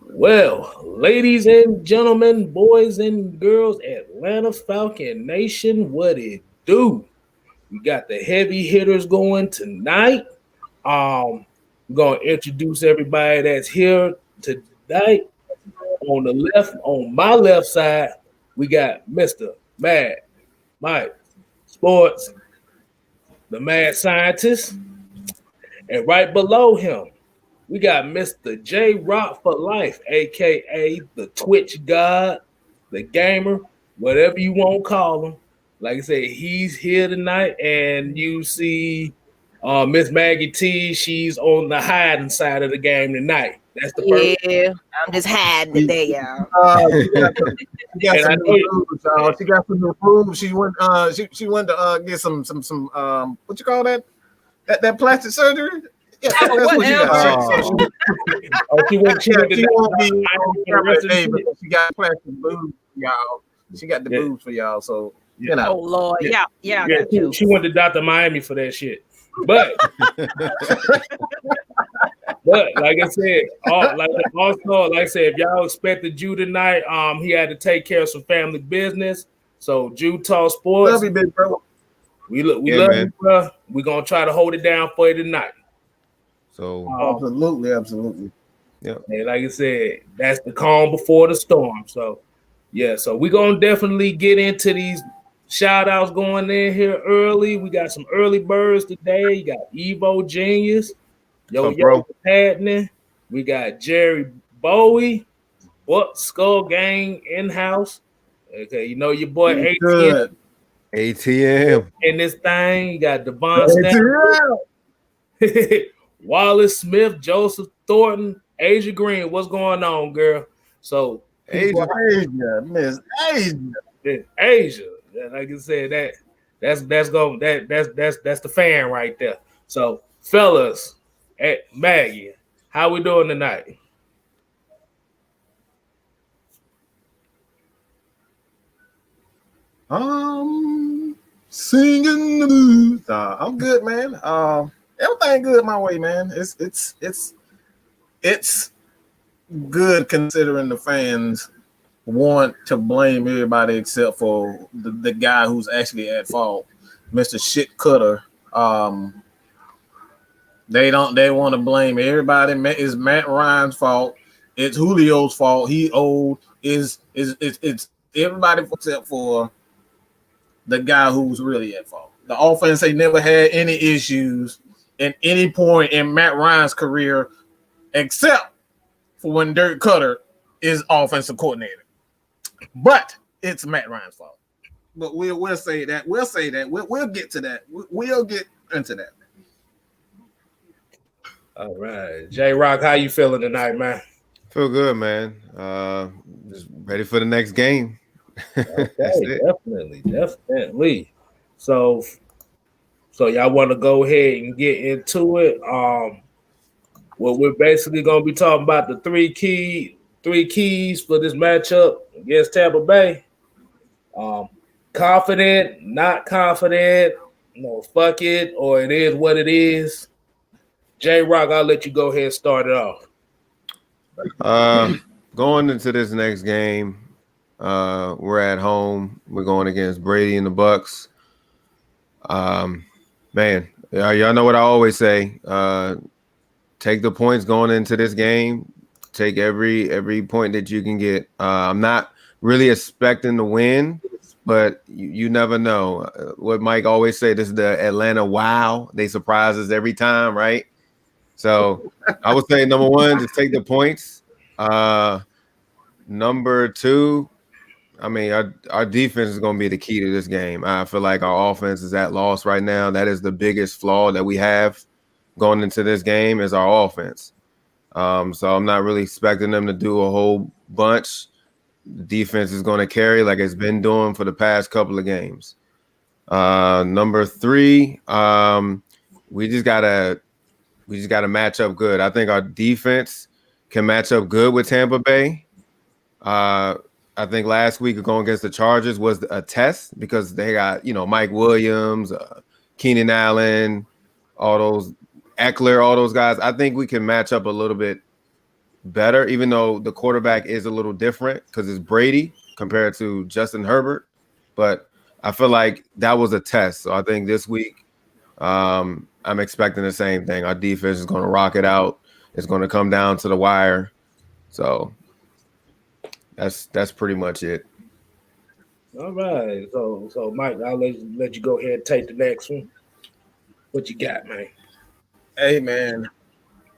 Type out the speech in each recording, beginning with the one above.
Well, ladies and gentlemen, boys and girls, Atlanta Falcon Nation, what it do? We got the heavy hitters going tonight. We're gonna introduce everybody that's here tonight. On the left, on my left side, we got Mr. Mad Mike Sports, the mad scientist, and right below him, we got Mr. J Rock for Life, aka the Twitch God, the gamer, whatever you want to call him. Like I said, he's here tonight, and you see Miss Maggie T. She's on the hiding side of the game tonight. That's the first. Yeah, I'm just hiding today, y'all. She got some new moves, y'all. She got some new moves. She went to get some what you call that plastic surgery. Yeah, that's what she got. She won't be on camera today, but she got plastic boobs, y'all. She got the boobs for y'all. So you know. Oh Lord, yeah. She went to Dr. Miami for that shit. But like I said, if y'all expected Ju tonight, he had to take care of some family business. So Ju Talk Sports. Love you, big bro. We love you, bro. We're gonna try to hold it down for you tonight. So absolutely. Yeah. And like I said, that's the calm before the storm. So yeah, so we're gonna definitely get into these shout outs going in here early. We got some early birds today. You got Evo Genius, Yo happening. We got Jerry Bowie, what Skull Gang in house. Okay, you know your boy ATM in this thing. You got Devon Snap, Wallace Smith, Joseph Thornton, Asia Green. What's going on, girl? So Asia, Miss Asia. Like I said, that's the fan right there. So, fellas, Maggie, how we doing tonight? Singing the blues. I'm good, man. Everything good my way, man. It's good considering the fans want to blame everybody except for the guy who's actually at fault, Mr. Shit Koetter. They want to blame everybody. It's Matt Ryan's fault. It's Julio's fault. He old. It's everybody except for the guy who's really at fault. The offense ain't never had any issues at any point in Matt Ryan's career, except for when Dirk Koetter is offensive coordinator. But it's Matt Ryan's fault. But we'll say that. We'll get to that. We'll get into that. All right. J Rock, how you feeling tonight, man? Feel good, man. Just ready for the next game. Okay, definitely. So y'all want to go ahead and get into it. Well, we're basically gonna be talking about the three keys for this matchup against Tampa Bay. Confident, not confident, fuck it, or it is what it is. J Rock, I'll let you go ahead and start it off. Going into this next game, we're at home. We're going against Brady and the Bucks. Man, y'all know what I always say. Take the points going into this game. Take every point that you can get. I'm not really expecting to win, but you never know. What Mike always say, this is the Atlanta wow. They surprise us every time, right? So I would say number one, just take the points. Number two, I mean, our defense is going to be the key to this game. I feel like our offense is at loss right now. That is the biggest flaw that we have going into this game is our offense. So I'm not really expecting them to do a whole bunch. The defense is going to carry like it's been doing for the past couple of games. Number three, we just gotta match up good. I think our defense can match up good with Tampa Bay. I think last week going against the Chargers was a test because they got, Mike Williams, Keenan Allen, all those Eckler, all those guys. I think we can match up a little bit better, even though the quarterback is a little different because it's Brady compared to Justin Herbert. But I feel like that was a test. So I think this week I'm expecting the same thing. Our defense is going to rock it out. It's going to come down to the wire. So that's pretty much it. All right. So Mike, I'll let you go ahead and take the next one. What you got, man? Hey, man.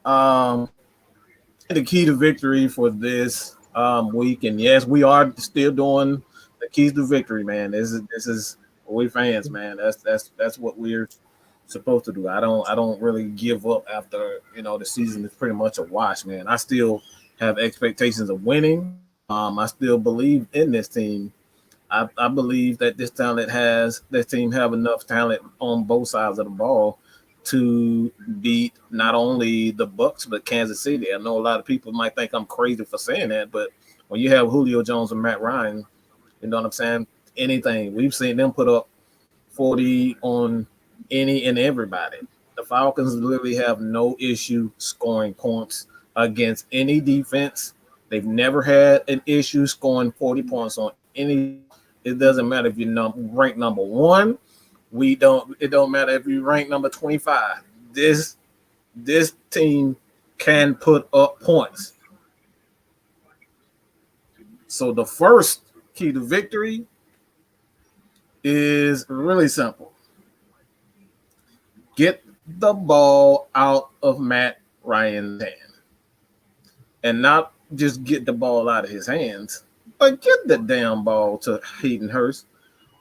The key to victory for this week, and yes, we are still doing the keys to victory, man. This is we fans, man. That's what we're supposed to do. I don't really give up after the season is pretty much a wash, man. I still have expectations of winning. I still believe in this team. I believe that this team have enough talent on both sides of the ball to beat not only the Bucks but Kansas City. I know a lot of people might think I'm crazy for saying that, but when you have Julio Jones and Matt Ryan, you know what I'm saying? Anything. We've seen them put up 40 on any and everybody. The Falcons literally have no issue scoring points against any defense. They've never had an issue scoring 40 points on any. It doesn't matter if you're ranked number 1. It don't matter if you rank number 25. This team can put up points. So the first key to victory is really simple. Get the ball out of Matt Ryan's hand. And not just get the ball out of his hands, but get the damn ball to Hayden Hurst.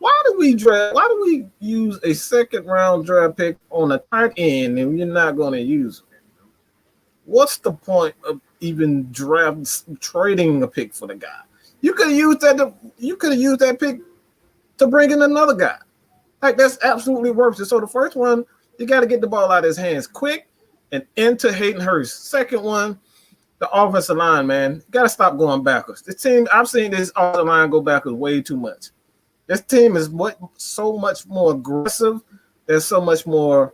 Why do we use a second-round draft pick on a tight end and you're not going to use it? What's the point of even trading a pick for the guy? You could have used that. You could have used that pick to bring in another guy. Like, that's absolutely worthless. So the first one, you got to get the ball out of his hands quick and into Hayden Hurst. Second one, the offensive line, man, got to stop going backwards. This team, I've seen this offensive line go backwards way too much. This team is so much more aggressive. There's so much more.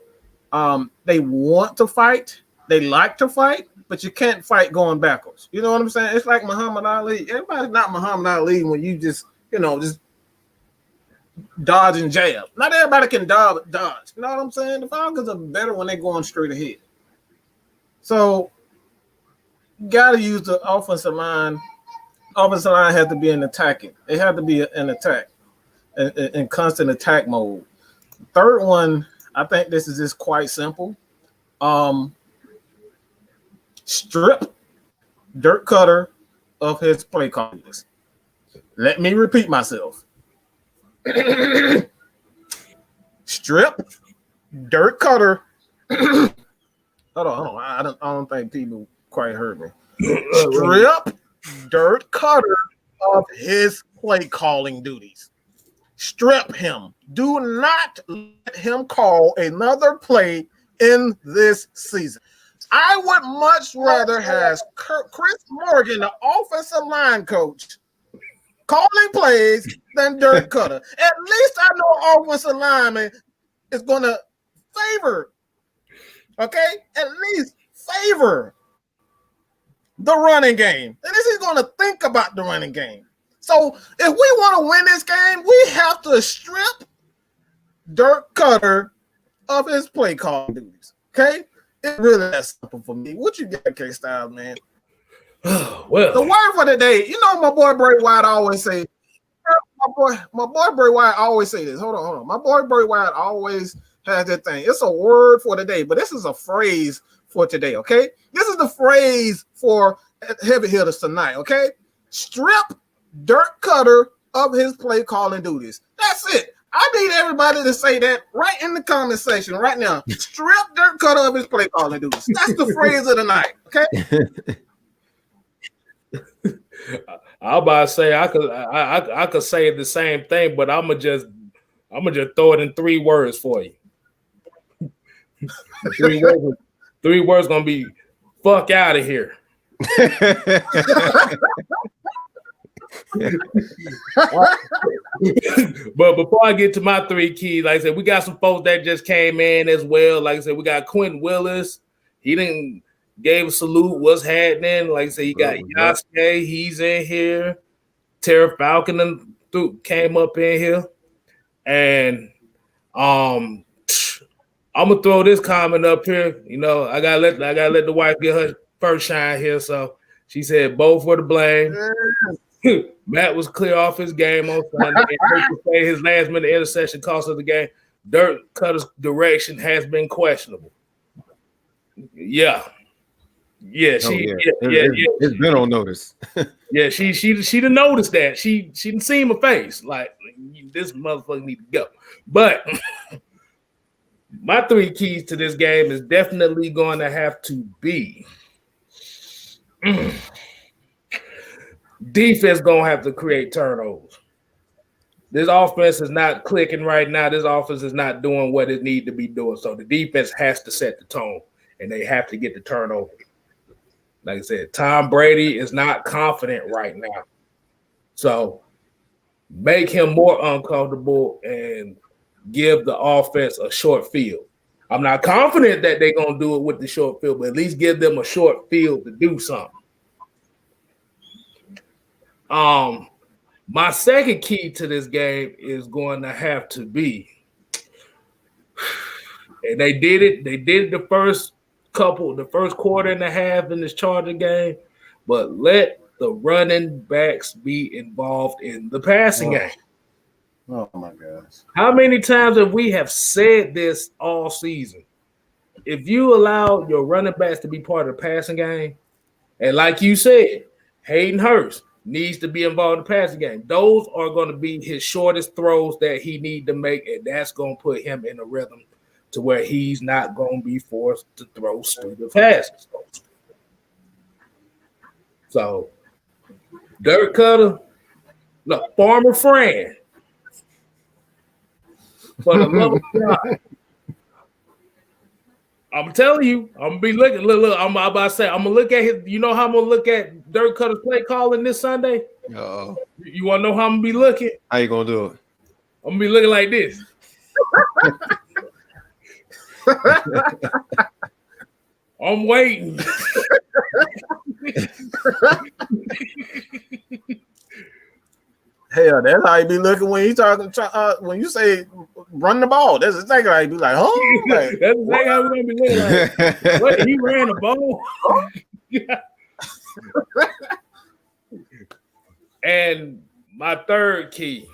They want to fight. They like to fight, but you can't fight going backwards. You know what I'm saying? It's like Muhammad Ali. Everybody's not Muhammad Ali when you just dodge and jab. Not everybody can dodge. You know what I'm saying? The Falcons are better when they're going straight ahead. So, you got to use the offensive line. Offensive line has to be in attacking. They have to be in attack. In constant attack mode. Third one, I think this is just quite simple. Strip Dirk Koetter of his play calling. Let me repeat myself. Strip Dirk Koetter. Hold on. I don't think people quite heard me. Strip Dirk Koetter of his play calling duties. Strip him. Do not let him call another play in this season. I would much rather have Chris Morgan, the offensive line coach, calling plays than Dirk Koetter. At least I know offensive lineman is going to favor, okay? At least favor the running game. At least he's going to think about the running game. So if we want to win this game, we have to strip Dirk Koetter of his play calling duties. Okay? It's really that simple for me. What you got, KStylz, man? Well, the word for the day, my boy Bray Wyatt always say, my boy Bray Wyatt always say this. Hold on. My boy Bray Wyatt always has that thing. It's a word for the day, but this is a phrase for today, okay? This is the phrase for heavy hitters tonight, okay? Strip Dirk Koetter of his play calling duties. That's it. I need everybody to say that right in the comment section right now. Strip Dirk Koetter of his play calling duties. That's the phrase of the night. Okay. I was about to say I could say the same thing, but I'm gonna just throw it in 3 words for you. 3 words gonna be fuck out of here. But before I get to my 3 keys, like I said, we got some folks that just came in as well. Like I said, we got Quentin Willis. He gave a salute. What's happening? Like I said, you got Yasuke. He's in here. Terra Falcon came up in here, and I'm gonna throw this comment up here. You know, I gotta let the wife get her first shine here. So she said both were to blame. Matt was clear off his game on Sunday. His last minute interception cost us the game. Dirk Koetter's direction has been questionable. Yeah. It's been on notice. Yeah, she done noticed that. She didn't see my face. Like, this motherfucker need to go. But my 3 keys to this game is definitely going to have to be defense gonna have to create turnovers. This offense is not clicking right now. This offense is not doing what it needs to be doing. So the defense has to set the tone, and they have to get the turnover. Like I said, Tom Brady is not confident right now. So make him more uncomfortable and give the offense a short field. I'm not confident that they're going to do it with the short field, but at least give them a short field to do something. My second key to this game is going to have to be, and they did it the first quarter and a half in this Charger game, but let the running backs be involved in the passing game. Oh my gosh. How many times have we said this all season? If you allow your running backs to be part of the passing game, and like you said, Hayden Hurst needs to be involved in the passing game. Those are going to be his shortest throws that he need to make, and that's going to put him in a rhythm to where he's not going to be forced to throw stupid passes. So, Dirk Koetter, look, former friend, for the love of God, I'm telling you, I'm gonna be looking. Look, I'm about to say, I'm gonna look at his. You know how I'm gonna look at Dirk Koetter's play calling this Sunday? Uh-oh. You want to know how I'm gonna be looking? How you gonna do it? I'm gonna be looking like this. I'm waiting. Hell, that's how he be looking when he talking. When you say run the ball, that's exactly how he be like, huh? Like, that's exactly how we're gonna be looking like. What? He ran the ball. And my third key.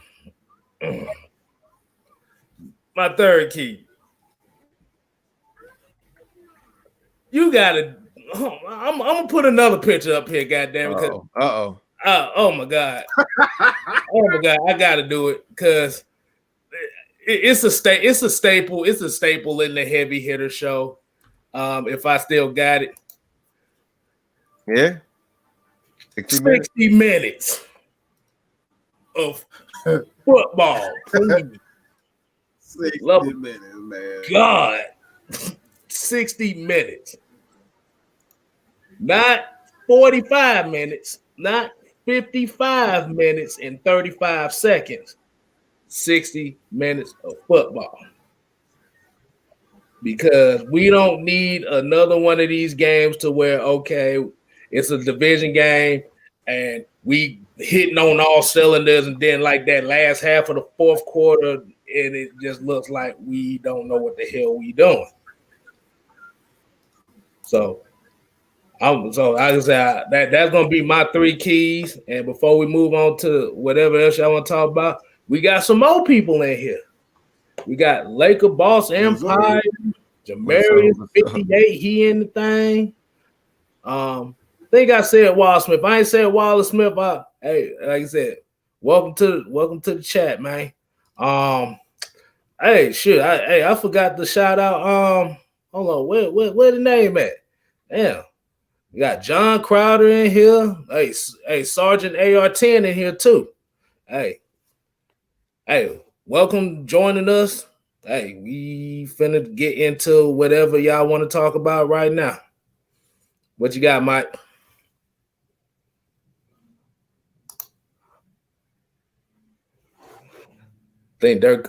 You gotta. I'm gonna put another picture up here, goddamn it. Oh my god! Oh my god! I gotta do it because it's a staple. It's a staple in the heavy hitter show. If I still got it, yeah, 60 minutes of football. 60 minutes, man. God, 60 minutes, not 45 minutes, not 55 minutes and 35 seconds, 60 minutes of football. Because we don't need another one of these games to where, okay, it's a division game and we hitting on all cylinders, and then like that last half of the fourth quarter, and it just looks like we don't know what the hell we doing. So like I said, that's gonna be my 3 keys. And before we move on to whatever else y'all want to talk about, we got some more people in here. We got Laker Boss Empire, Jamarius 58. He in the thing. I think I said Wallace Smith. I ain't said Wallace Smith. Hey, like I said, welcome to the chat, man. Hey, shit. I forgot to shout out. Hold on, where the name at? Damn. We got John Crowder in here. Hey, Sergeant AR-10 in here too. Hey, welcome joining us. Hey, we finna get into whatever y'all want to talk about right now. What you got, Mike? I think Dirk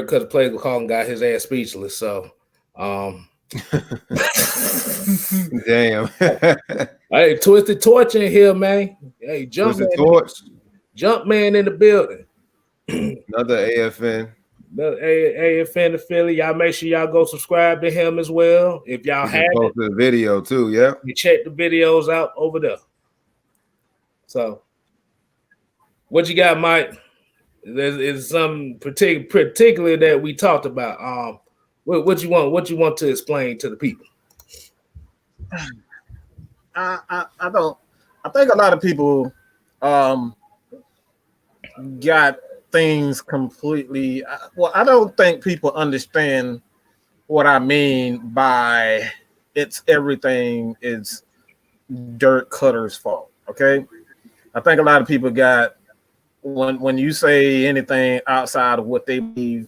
Koetter played the call and got his ass speechless. So, Damn. Hey, Twisted Torch in here, man. Hey, Where's the torch? Jump man in the building. Another AFN. Another AFN to Philly. Y'all make sure y'all go subscribe to him as well. If y'all haven't, posted the video too. Yeah, you check the videos out over there. So, what you got, Mike? There's something particular that we talked about. What you want? What you want to explain to the people? I don't. I think a lot of people got things completely. Well, I don't think people understand what I mean by it's everything is Dirk Koetter's fault. Okay, I think a lot of people got when you say anything outside of what they believe,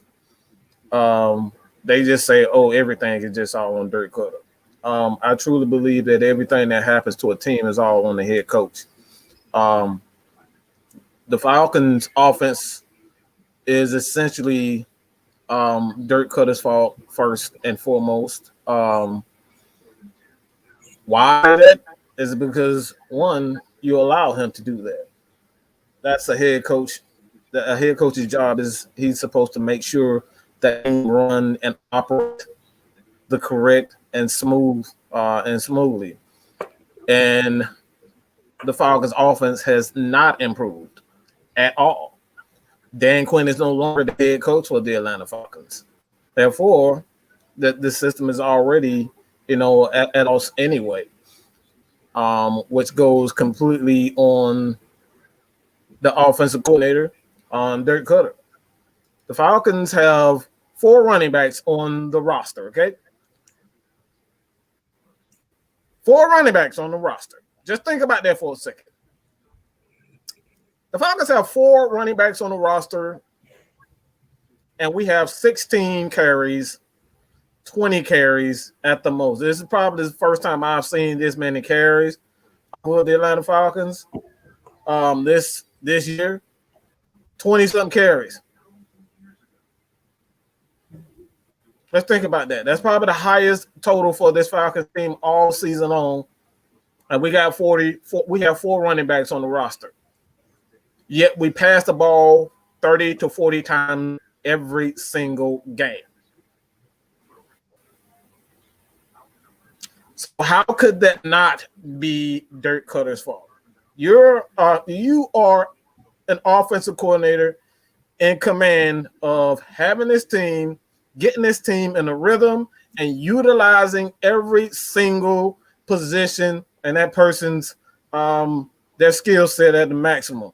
they just say, "Oh, everything is just all on Dirk Koetter." I truly believe that everything that happens to a team is all on the head coach. The Falcons' offense is essentially Dirk Koetter's fault first and foremost. Why that is because one, you allow him to do that. That's a head coach. A head coach's job is he's supposed to make sure that they run and operate the correct and smoothly. And the Falcons' offense has not improved at all. Dan Quinn is no longer the head coach for the Atlanta Falcons. Therefore, the system is already, at loss anyway, which goes completely on the offensive coordinator, on Dirk Koetter. The Falcons have 4 running backs on the roster, okay? 4 running backs on the roster. Just think about that for a second. The Falcons have 4 running backs on the roster, and we have 16 carries, 20 carries at the most. This is probably the first time I've seen this many carries for the Atlanta Falcons this year. 20-something carries. Let's think about that. That's probably the highest total for this Falcons team all season long. And we got 4 running backs on the roster. Yet we pass the ball 30 to 40 times every single game. So how could that not be Dirk Koetter's fault? You are an offensive coordinator in command of having this team, getting this team in a rhythm, and utilizing every single position and that person's their skill set at the maximum.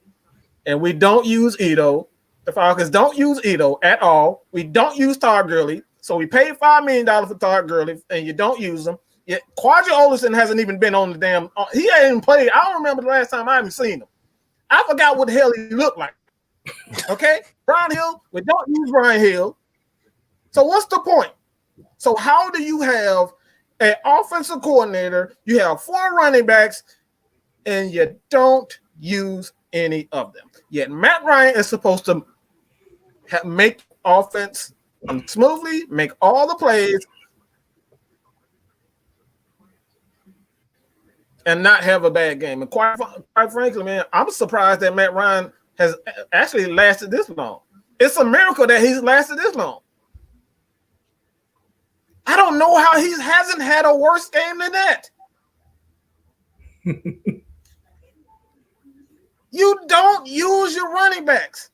And we don't use Ito. The Falcons don't use Ito at all. We don't use Todd Gurley. So we paid $5 million for Todd Gurley, and you don't use him. Yet Quadri Olison hasn't even been on the damn. He ain't even played. I don't remember the last time I even seen him. I forgot what the hell he looked like. Okay, Brian Hill. We don't use Brian Hill. So what's the point? So how do you have an offensive coordinator? You have 4 running backs, and you don't use any of them. Yet Matt Ryan is supposed to make offense smoothly, make all the plays, and not have a bad game. And quite frankly, man, I'm surprised that Matt Ryan has actually lasted this long. It's a miracle that he's lasted this long. I don't know how he hasn't had a worse game than that. You don't use your running backs.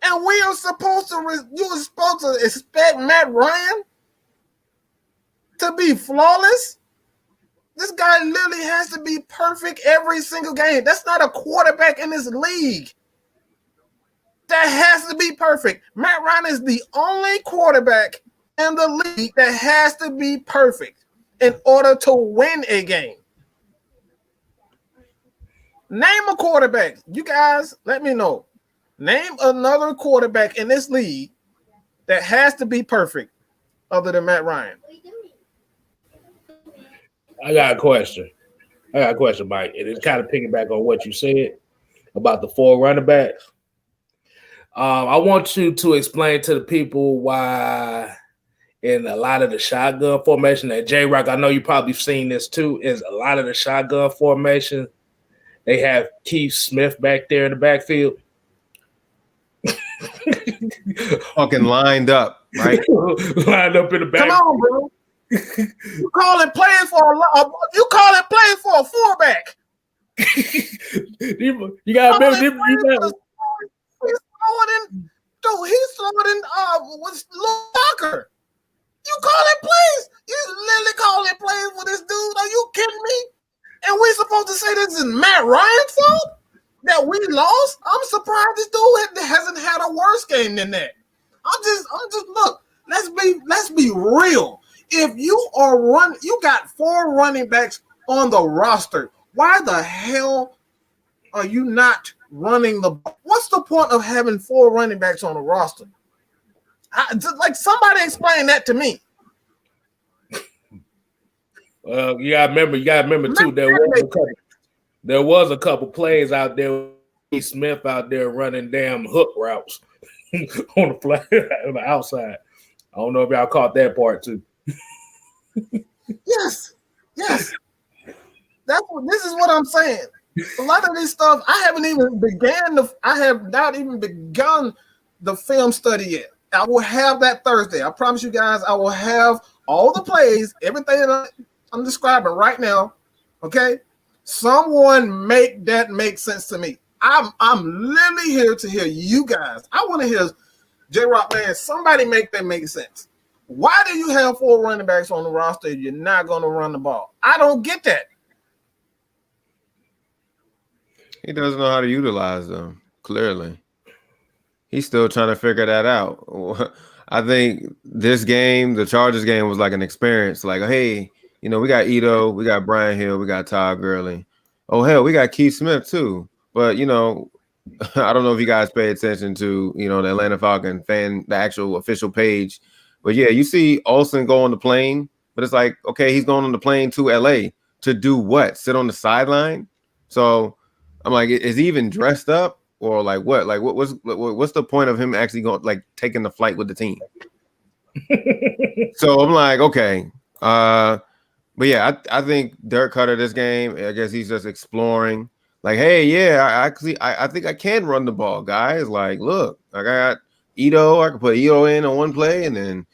And we are supposed to expect Matt Ryan to be flawless. This guy literally has to be perfect every single game. That's not a quarterback in this league. That has to be perfect. Matt Ryan is the only quarterback in the league that has to be perfect in order to win a game. Name a quarterback. You guys, let me know. Name another quarterback in this league that has to be perfect other than Matt Ryan. I got a question, Mike. And it's kind of piggyback on what you said about the 4 running backs. I want you to explain to the people why in a lot of the shotgun formation. That J-Rock, I know you probably seen this too, is a lot of the shotgun formation. They have Keith Smith back there in the backfield. Fucking lined up, right? Lined up in the back. Come on, bro. You call it playing for a fullback. You gotta remember, he's throwing with Locker. You call it plays? You literally call it plays for this dude? Are you kidding me? And we supposed to say this is Matt Ryan's fault that we lost? I'm surprised this dude hasn't had a worse game than that. I'm just look. Let's be real. If you got 4 running backs on the roster. Why the hell are you not running the ball? What's the point of having 4 running backs on the roster? Somebody explain that to me. You gotta remember too. There was a couple plays out there. Keith Smith out there running damn hook routes on the fly on the outside. I don't know if y'all caught that part too. Yes. This is what I'm saying. A lot of this stuff I have not even begun the film study yet. I will have that Thursday. I promise you guys, I will have all the plays, everything that I'm describing right now. Okay, someone make that make sense to me. I'm literally here to hear you guys. I want to hear J-Rock, man. Somebody make that make sense. Why do you have 4 running backs on the roster if you're not going to run the ball? I don't get that. He doesn't know how to utilize them, clearly. He's still trying to figure that out. I think this game, the Chargers game, was like an experience. Like, hey, we got Ito, we got Brian Hill, we got Todd Gurley. Oh, hell, we got Keith Smith, too. But, I don't know if you guys pay attention to, the Atlanta Falcon fan, the actual official page. But, yeah, you see Olsen go on the plane. But it's like, okay, he's going on the plane to L.A. to do what? Sit on the sideline? So I'm like, is he even dressed up? Or like what? Like what's the point of him actually going, like, taking the flight with the team? So I'm like, okay. But yeah, I think Dirk Koetter this game, I guess he's just exploring. Like, hey, yeah, I think I can run the ball, guys. Like, look, I got Ito. I can put Ito in on one play, and then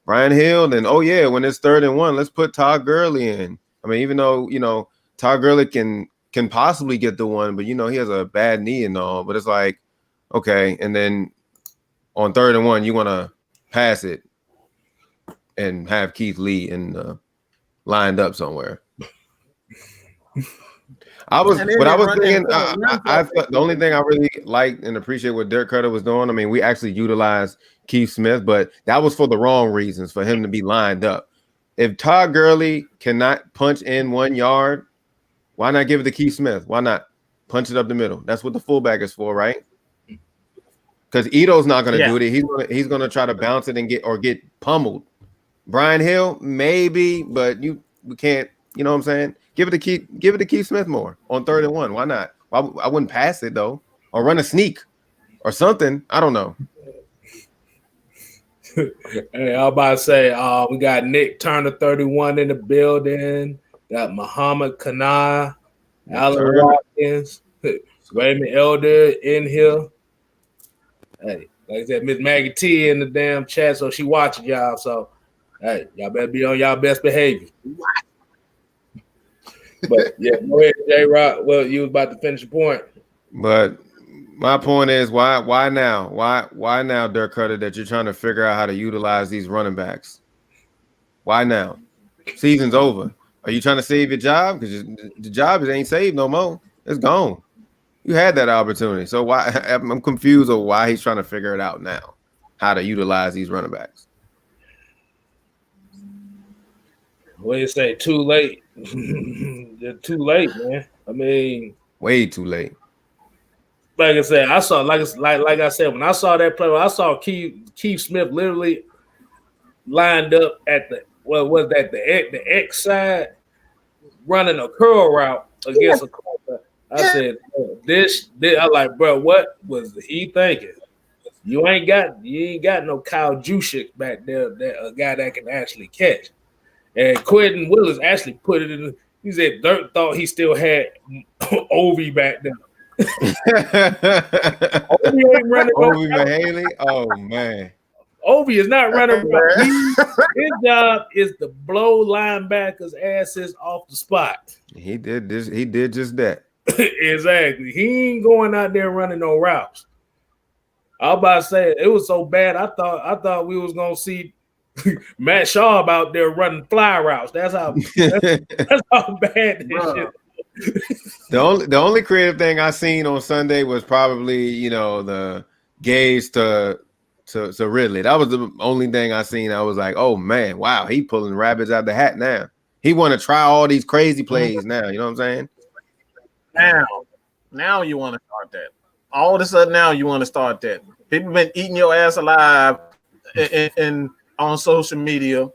Brian Hill. And then when it's 3rd and 1, let's put Todd Gurley in. I mean, even though Todd Gurley can possibly get the one, but he has a bad knee and all. But it's like, okay, and then on 3rd and 1, you want to pass it and have Keith Lee lined up somewhere. I was thinking. The only thing I really liked and appreciate what Dirk Koetter was doing. I mean, we actually utilized Keith Smith, but that was for the wrong reasons, for him to be lined up. If Todd Gurley cannot punch in 1 yard, why not give it to Keith Smith? Why not punch it up the middle? That's what the fullback is for, right? Because Ito's not going to do it. He's going to try to bounce it and get pummeled. Brian Hill, maybe, but we can't. You know what I'm saying? Give it to Keith Smith more on 3rd and 1. Why not? I wouldn't pass it though, or run a sneak, or something. I don't know. Hey, I was about to say, we got Nick Turner 31 in the building. Got Muhammad Kana, Alan Watkins, Raymond Elder in here. Hey, like I said, Miss Maggie T in the damn chat, so she watching y'all. So, hey, y'all better be on y'all best behavior. But yeah, go ahead, J-Rock. Well, you was about to finish your point. But my point is, why now? Why now, Dirk Koetter, that you're trying to figure out how to utilize these running backs? Why now? Season's over. Are you trying to save your job? Because the job ain't saved no more. It's gone. You had that opportunity. So why? I'm confused of why he's trying to figure it out now, how to utilize these running backs. What do you say? Too late. They're too late, man. I mean, way too late. Like I said, I saw like I said, when I saw that play, I saw Keith Smith literally lined up at the the X side, running a curl route against a corner. I said, this. I like, bro, what was he thinking? you ain't got no Kyle Juszczyk back there, that a guy that can actually catch. And Quentin Willis actually put it in. He said Dirk thought he still had Ovi back there. Ovi ain't running. Ovi Mahaley. Oh man. Ovi is not running around. His job is to blow linebackers' asses off the spot. He did this. He did just that. Exactly. He ain't going out there running no routes. I was about to say it was so bad. I thought we was gonna see Matt Schaub out there running fly routes. That's how bad this shit. The only creative thing I seen on Sunday was probably the gaze to Ridley. That was the only thing I seen. I was like, oh man, wow, he pulling rabbits out the hat now. He want to try all these crazy plays now. You know what I'm saying? Now you want to start that. All of a sudden now you want to start that. People been eating your ass alive and on social media.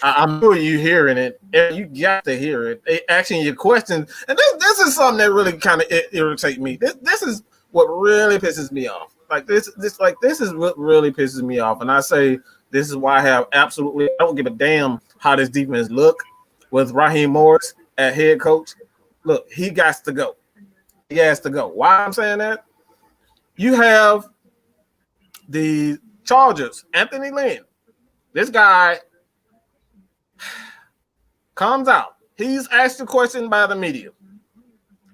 I'm sure you hearing it. You got to hear it. They asking you questions, and this is something that really kind of irritates me. This is what really pisses me off. This is what really pisses me off. And I say this is why I don't give a damn how this defense look with Raheem Morris at head coach. Look, he got to go. He has to go. Why I'm saying that? You have the Chargers, Anthony Lynn. This guy comes out. He's asked a question by the media.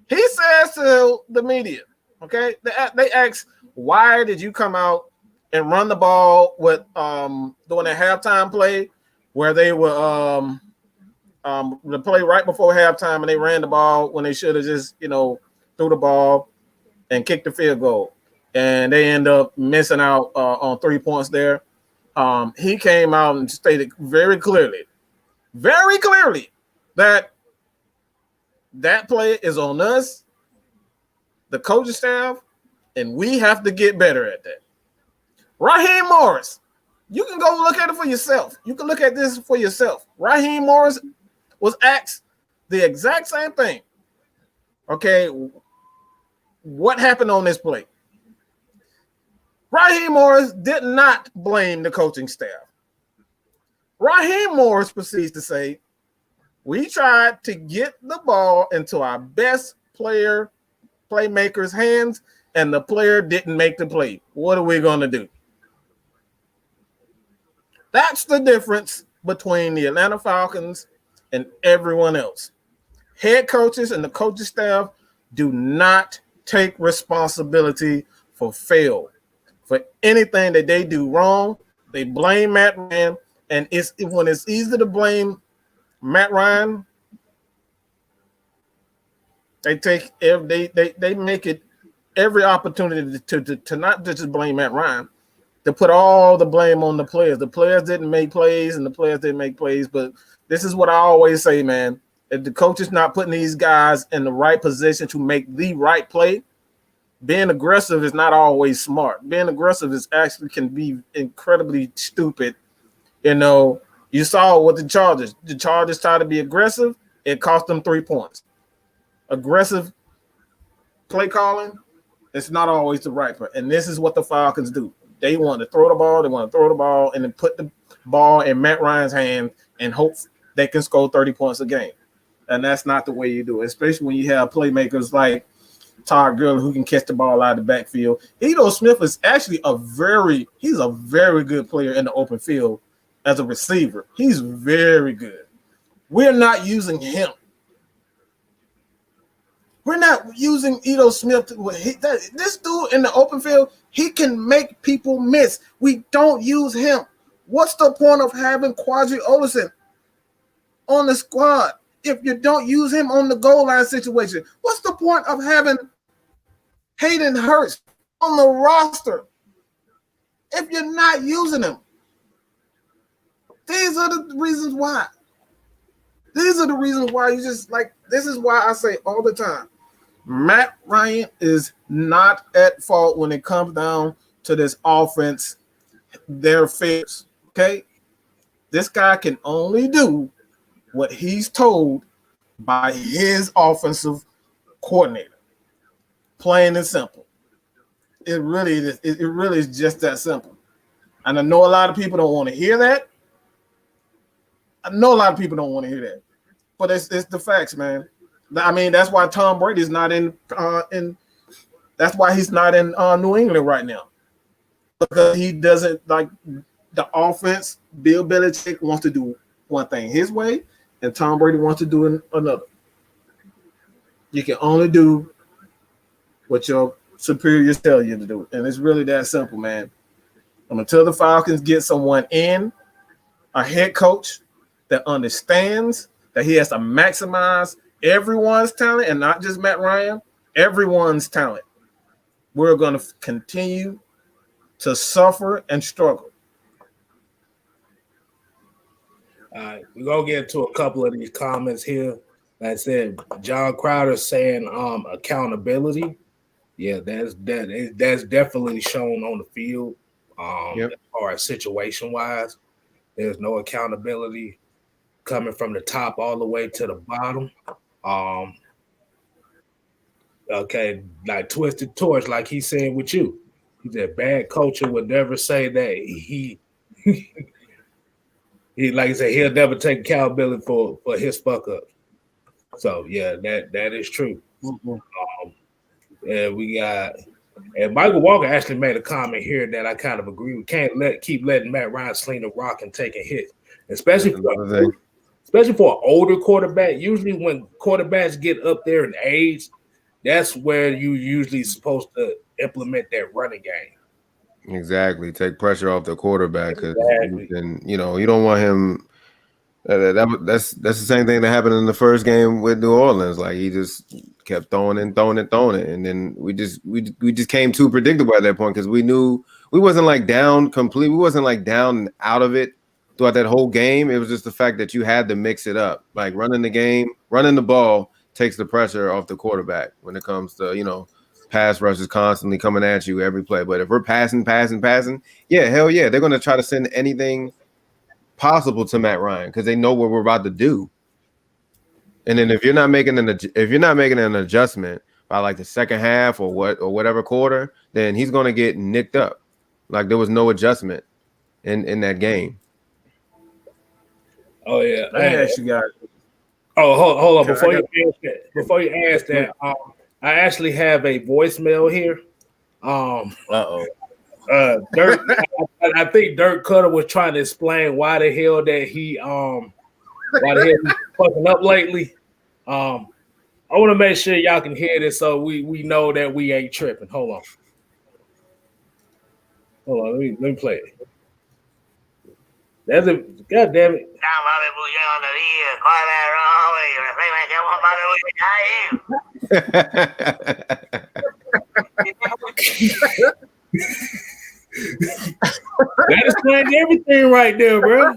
He says to the media, okay, they ask, why did you come out and run the ball with doing a halftime play where they were the play right before halftime and they ran the ball when they should have just threw the ball and kicked the field goal, and they end up missing out on 3 points there. He came out and stated very clearly that play is on us, the coaching staff, and we have to get better at that. Raheem Morris, you can go look at it for yourself. You can look at this for yourself. Raheem Morris was asked the exact same thing. Okay, what happened on this play? Raheem Morris did not blame the coaching staff. Raheem Morris proceeds to say, we tried to get the ball into our best playmaker's hands, and the player didn't make the play. What are we going to do? That's the difference between the Atlanta Falcons and everyone else. Head coaches and the coaching staff do not take responsibility for anything that they do wrong. They blame Matt Ryan, and when it's easy to blame Matt Ryan, they make it every opportunity to not just blame Matt Ryan, to put all the blame on the players. The players didn't make plays, and the players didn't make plays. But this is what I always say, man. If the coach is not putting these guys in the right position to make the right play, being aggressive is not always smart. Being aggressive can be incredibly stupid. You saw with the Chargers. The Chargers tried to be aggressive. It cost them 3 points. Aggressive play calling, it's not always the right play. And this is what the Falcons do. They want to throw the ball. They want to throw the ball and then put the ball in Matt Ryan's hand and hope they can score 30 points a game. And that's not the way you do it, especially when you have playmakers like Todd Gurley who can catch the ball out of the backfield. Ito Smith is actually he's a very good player in the open field as a receiver. He's very good. We're not using him. We're not using Ito Smith. This dude in the open field, he can make people miss. We don't use him. What's the point of having Quadri Olesen on the squad if you don't use him on the goal line situation? What's the point of having Hayden Hurst on the roster if you're not using him? These are the reasons why. These are the reasons why this is why I say all the time, Matt Ryan is not at fault when it comes down to this offense. Their failures, okay? This guy can only do what he's told by his offensive coordinator. Plain and simple. It really is. It really is just that simple. And I know a lot of people don't want to hear that. But it's the facts, man. I mean, that's why Tom Brady's not in. That's why he's not in New England right now, because he doesn't like the offense. Bill Belichick wants to do one thing his way, and Tom Brady wants to do another. You can only do what your superiors tell you to do, and it's really that simple, man. And until the Falcons get someone in, a head coach that understands that he has to maximize everyone's talent and not just Matt Ryan, everyone's talent, we're going to continue to suffer and struggle. All right, we're going to get into a couple of these comments here. Like I said, John Crowder saying accountability. Yeah, that's definitely shown on the field. As far as situation-wise, there's no accountability coming from the top all the way to the bottom. Okay, like Twisted Torch, like he said with you. He said bad culture would never say that he like I said, he'll never take accountability for his fuck up. So yeah, that is true. Mm-hmm. And we got, and Michael Walker actually made a comment here that I kind of agree with. Can't keep letting Matt Ryan sling the rock and take a hit, especially for an older quarterback. Usually when quarterbacks get up there in age, that's where you usually supposed to implement that running game. Exactly. Take pressure off the quarterback, because you don't want him. That's the same thing that happened in the first game with New Orleans. Like, he just kept throwing it, and then we just came too predictable at that point, because we knew we wasn't like down completely. We wasn't like down and out of it throughout that whole game. It was just the fact that you had to mix it up. Like, running the ball takes the pressure off the quarterback when it comes to, pass rushes constantly coming at you every play. But if we're passing, yeah, hell yeah, they're going to try to send anything possible to Matt Ryan, because they know what we're about to do. And then if you're not making an adjustment by like the second half or whatever quarter, then he's going to get nicked up. Like, there was no adjustment in that game. Oh yeah, I actually got. Oh, hold on. Before you ask that, I actually have a voicemail here. Dirk, I think Dirk Koetter was trying to explain why the hell he's fucking up lately. I want to make sure y'all can hear this so we know that we ain't tripping. Hold on, let me play it. That's a god damn it. That explains everything right there, bro.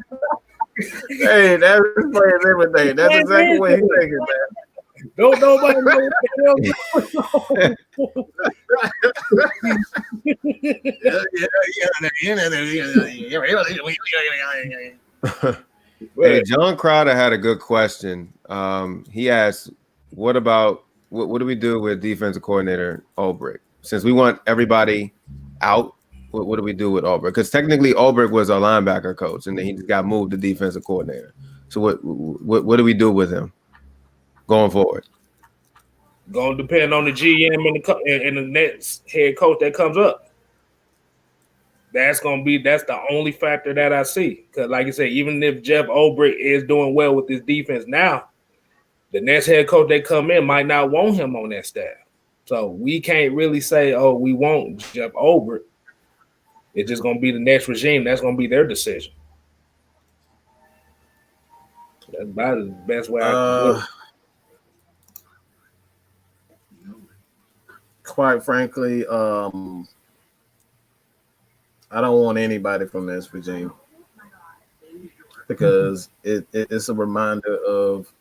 Hey, that explains everything. That's exactly what he's thinking, man. Don't nobody know what the hell. Hey, John Crowder had a good question. He asked, what do we do with defensive coordinator Ulbrich? Since we want everybody out, what do we do with Ulbrich? Because technically Ulbrich was our linebacker coach, and then he just got moved to defensive coordinator. So what do we do with him going forward? Going to depend on the GM and the next head coach that comes up. That's the only factor that I see. Because like I said, even if Jeff Ulbrich is doing well with this defense now, the next head coach that come in might not want him on that staff. So we can't really say, oh, we want Jeff Ulbrich. It's just going to be the next regime. That's going to be their decision. That's about the best way I can do it. Quite frankly, I don't want anybody from this regime, because it's a reminder of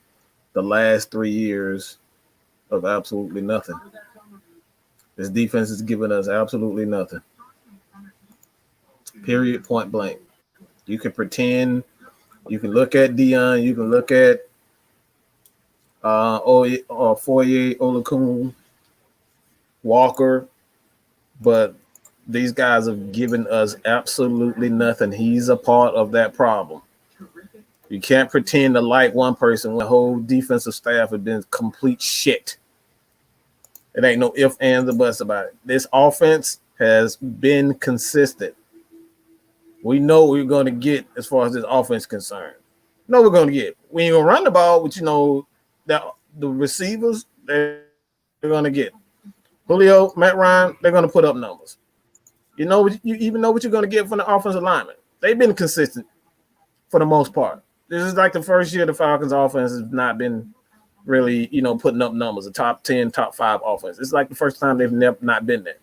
the last 3 years of absolutely nothing. This defense is giving us absolutely nothing. Period, point blank. You can pretend, you can look at Dion, you can look at Foye Olakun, Walker, but these guys have given us absolutely nothing. He's a part of that problem. You can't pretend to like one person when the whole defensive staff has been complete shit. It ain't no ifs, ands, or buts about it. This offense has been consistent. We know what we're going to get as far as this offense is concerned. No, we're going to get. We ain't going to run the ball, but that the receivers, they're going to get. Julio, Matt Ryan, they're going to put up numbers. You even know what you're going to get from the offensive lineman. They've been consistent for the most part. This is like the first year the Falcons offense has not been really, putting up numbers, a top 10, top 5 offense. It's like the first time they've never not been there.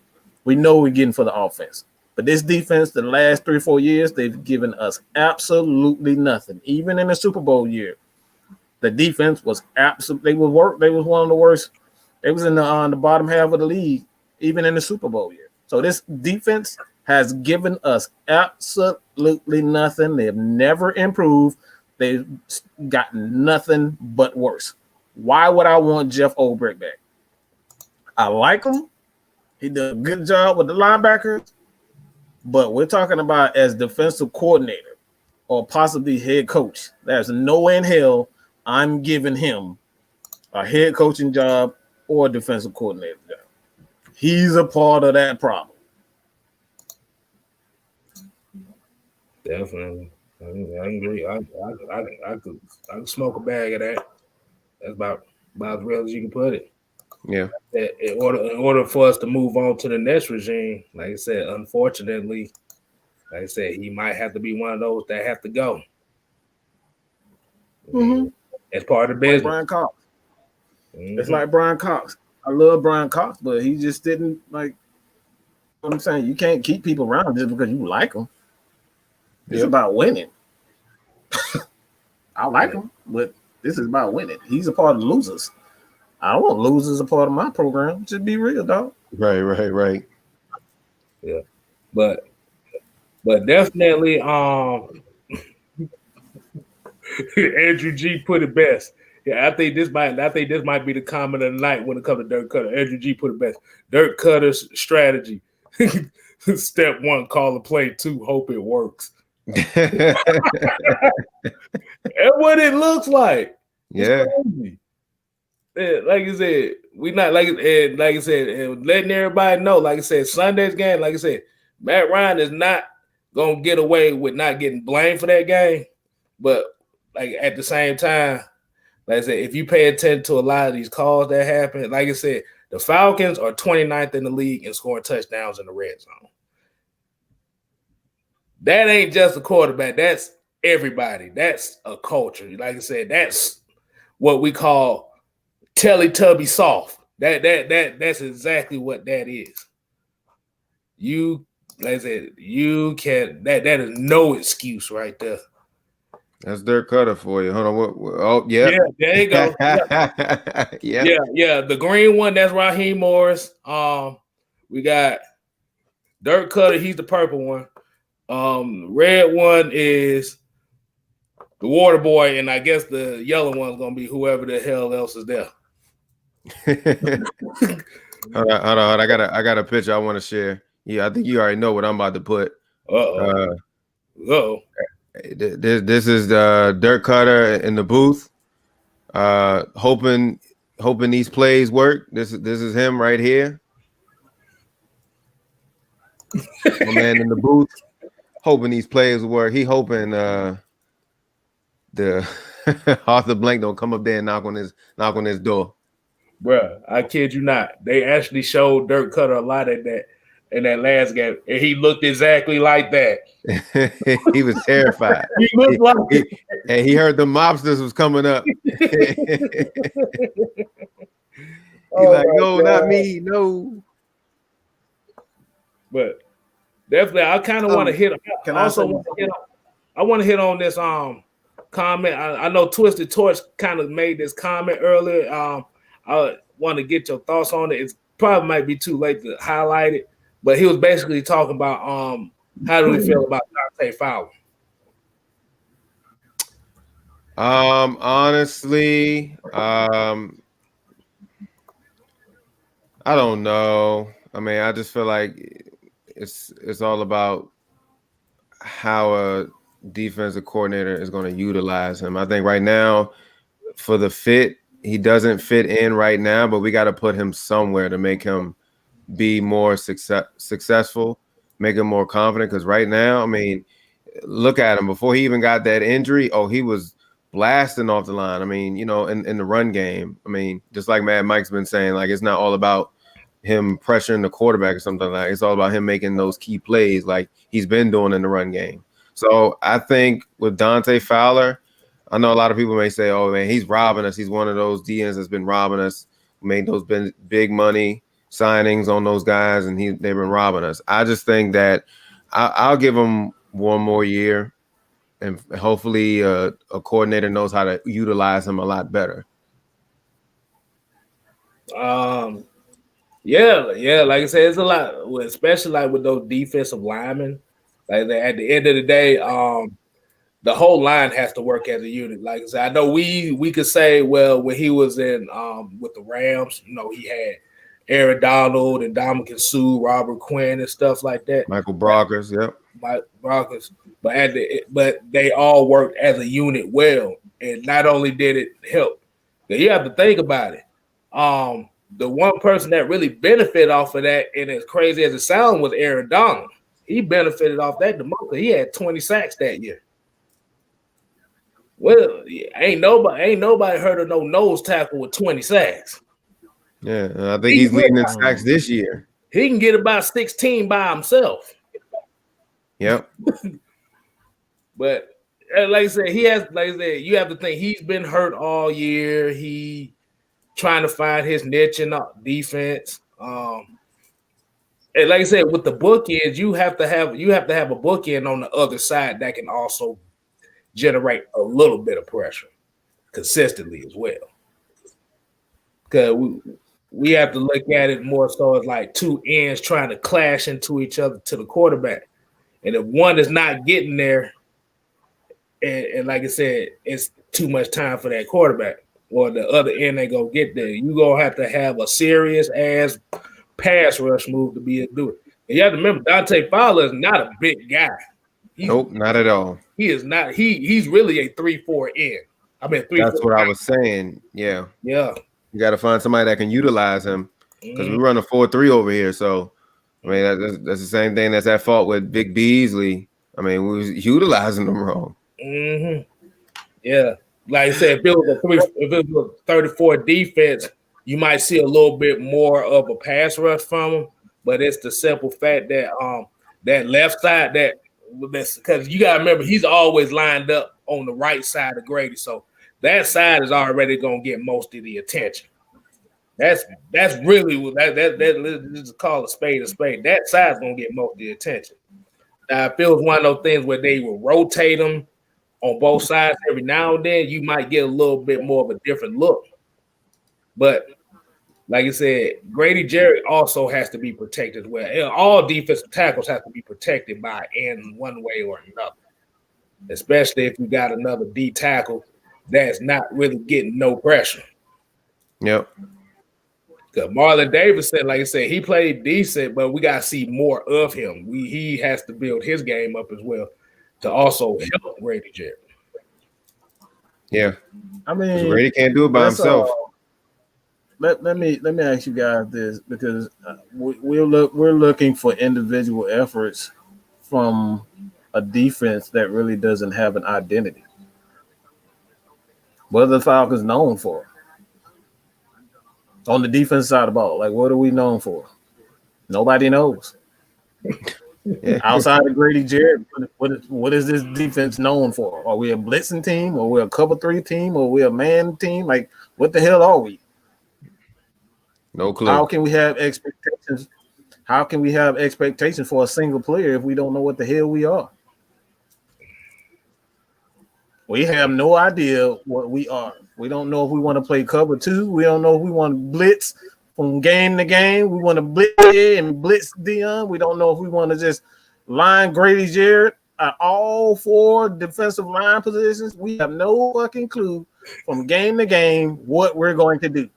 We know we're getting for the offense. But this defense, the last 3 or 4 years, they've given us absolutely nothing. Even in the Super Bowl year, the defense was absolutely, they was one of the worst. They was in the bottom half of the league, even in the Super Bowl year. So this defense has given us absolutely nothing. They've never improved. They've gotten nothing but worse. Why would I want Jeff Olbrich back? I like him. He did a good job with the linebackers. But we're talking about as defensive coordinator or possibly head coach. There's no way in hell I'm giving him a head coaching job or a defensive coordinator job. He's a part of that problem. Definitely. I agree. I could smoke a bag of that. That's about as real as you can put it. Yeah. In order for us to move on to the next regime, like I said, unfortunately, like I said, he might have to be one of those that have to go. Mm-hmm. As part of the business. Like Brian Cox. Mm-hmm. It's like Brian Cox. I love Brian Cox, but he just didn't like. What I'm saying, you can't keep people around just because you like them. It's about winning. I like him, but this is about winning. He's a part of the losers. I don't want losers a part of my program. Just be real, dog. Right. Yeah, but definitely, Andrew G put it best. Yeah, I think this might be the comment of the night when it comes to Dirk Koetter. Andrew G put it best. Dirk Cutter's strategy. Step 1, call the play. 2, hope it works. That's what it looks like. Yeah. Like I said, we not like I said, and letting everybody know, like I said, Sunday's game, like I said, Matt Ryan is not gonna get away with not getting blamed for that game. But like at the same time, like I said, if you pay attention to a lot of these calls that happen, like I said, the Falcons are 29th in the league in scoring touchdowns in the red zone. That ain't just a quarterback. That's everybody. That's a culture. Like I said, that's what we call Teletubby soft. That's exactly what that is. You, like I said, you can. That is no excuse right there. That's Dirk Koetter for you. Hold on. Oh, yeah. Yeah, there you go. Yeah. The green one, that's Raheem Morris. We got Dirk Koetter. He's the purple one. Red one is the water boy, and I guess the yellow one's gonna be whoever the hell else is there. Hold on. I got a picture I want to share. Yeah, I think you already know what I'm about to put. This is Dirk Koetter in the booth, hoping these plays work. This is him right here. My man in the booth, hoping these plays work. He hoping the Arthur Blank don't come up there and knock on his door. Bruh, I kid you not. They actually showed Dirk Koetter a lot in that last game, and he looked exactly like that. He was terrified. He looked like and he heard the mobsters was coming up. He's like, no, God. Not me, no. But definitely, I kind of want to hit. I want to hit on this comment. I know Twisted Torch kind of made this comment earlier. I want to get your thoughts on it. It probably might be too late to highlight it, but he was basically talking about how do we feel about Dante Fowler? Honestly, I don't know. I mean, I just feel like it's all about how a defensive coordinator is going to utilize him. I think right now, for the fit, he doesn't fit in right now, but we got to put him somewhere to make him be more successful, make him more confident. Because right now, I mean, look at him. Before he even got that injury, he was blasting off the line. I mean, in the run game. I mean, just like Mad Mike's been saying, like it's not all about him pressuring the quarterback or something like that. It's all about him making those key plays like he's been doing in the run game. So I think with Dante Fowler, I know a lot of people may say, oh, man, he's robbing us. He's one of those DNs that's been robbing us, made those big money signings on those guys, and they've been robbing us. I just think that I'll give him one more year, and hopefully a coordinator knows how to utilize him a lot better. Yeah, like I said, it's a lot, especially like with those defensive linemen. Like at the end of the day, the whole line has to work as a unit. Like I said, I know we could say, well, when he was in with the Rams, he had Aaron Donald and Dominican Sue, Robert Quinn, and stuff like that. Michael Brockers, yep. Mike Brockers, but they all worked as a unit well, and not only did it help, you have to think about it. The one person that really benefited off of that, and as crazy as it sounds, was Aaron Donald. He benefited off that the most. He had 20 sacks that year. Well, ain't nobody heard of no nose tackle with 20 sacks. Yeah, I think he's leading in sacks this year. He can get about 16 by himself. Yep. But like I said, you have to think he's been hurt all year. He trying to find his niche in defense. And like I said, with the bookends, you have to have a bookend on the other side that can also generate a little bit of pressure consistently as well. Because we have to look at it more so as like two ends trying to clash into each other to the quarterback. And if one is not getting there, and like I said, it's too much time for that quarterback, or the other end ain't gonna get there, you're gonna have to have a serious ass pass rush move to be able to do it. And you have to remember, Dante Fowler is not a big guy. Nope, not at all. He is not. He's really a 3-4 end. I mean, 3. That's what I was saying. Yeah. You got to find somebody that can utilize him because we run a 4-3 over here. So, I mean, that's the same thing that's at fault with Vic Beasley. I mean, we was utilizing them wrong. Mm-hmm. Yeah, like I said, if it was a 34 defense, you might see a little bit more of a pass rush from him. But it's the simple fact that that left side that's because you got to remember he's always lined up on the right side of Grady, so that side is already going to get most of the attention. That's really what that let's call a spade a spade. That side's going to get most of the attention. Now, if it was one of those things where they will rotate them on both sides every now and then, you might get a little bit more of a different look. But like I said, Grady Jarrett also has to be protected as well. And all defensive tackles have to be protected by in one way or another, especially if you got another D tackle that's not really getting no pressure. Yep. Because Marlon Davidson, like I said, he played decent, but we got to see more of him. He has to build his game up as well to also help Grady Jarrett. Yeah. I mean, Grady can't do it by himself. Let me ask you guys this, because we're looking for individual efforts from a defense that really doesn't have an identity. What are the Falcons known for? On the defense side of the ball, like what are we known for? Nobody knows. Outside of Grady Jarrett, what is this defense known for? Are we a blitzing team, or we're a cover 3 team, or we're a man team? Like what the hell are we? No clue. How can we have expectations? How can we have expectations for a single player if we don't know what the hell we are? We have no idea what we are. We don't know if we want to play cover 2. We don't know if we want to blitz from game to game. We want to blitz and blitz Dion. We don't know if we want to just line Grady Jarrett at all 4 defensive line positions. We have no fucking clue from game to game what we're going to do.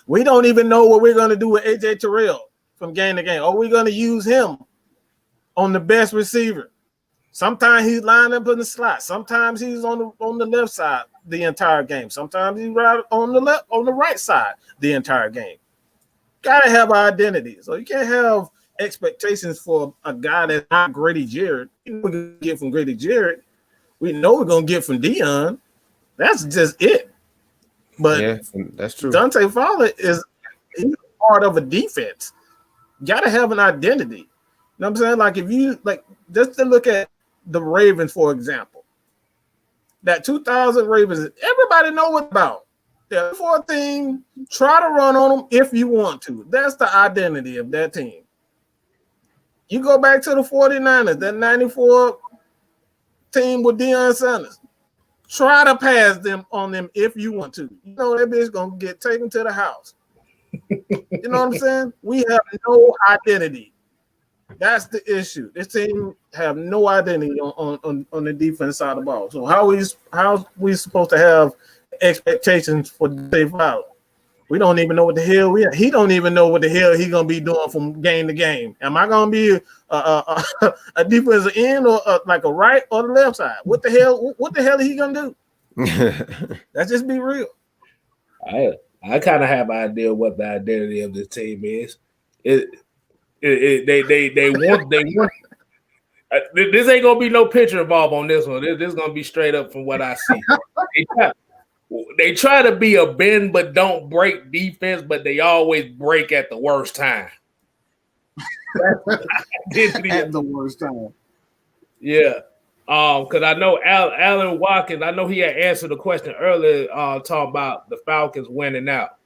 We don't even know what we're going to do with AJ Terrell from game to game. Are we going to use him on the best receiver? Sometimes he's lined up in the slot. Sometimes he's on the left side the entire game. Sometimes he's right on the right side the entire game. Gotta have an identity. So you can't have expectations for a guy that's not Grady Jarrett. We're gonna get from Grady Jarrett. We know we're gonna get from Dion. That's just it. But yeah, that's true. Dante Fowler he's part of a defense. Gotta have an identity. You know what I'm saying? Like if you just to look at the Ravens, for example. That 2000 Ravens, everybody know what about. The 4 team, try to run on them if you want to. That's the identity of that team. You go back to the 49ers, that 94 team with Deion Sanders. Try to pass them on them if you want to. You know that bitch gonna get taken to the house. You know what I'm saying? We have no identity. That's the issue. This team have no identity on the defense side of the ball. So how we supposed to have expectations for Dave Fowler? We don't even know what the hell he don't even know what the hell he gonna be doing from game to game. Am I gonna be a defensive end or like a right or the left side? What the hell is he gonna do? Let's just be real. I kind of have an idea what the identity of this team is. They want this ain't gonna be no picture involved on this one. This is gonna be straight up from what I see. They try to be a bend but don't break defense, but they always break at the worst time. At the worst time. Yeah. Because I know Alan Watkins, I know he had answered the question earlier, talking about the Falcons winning out.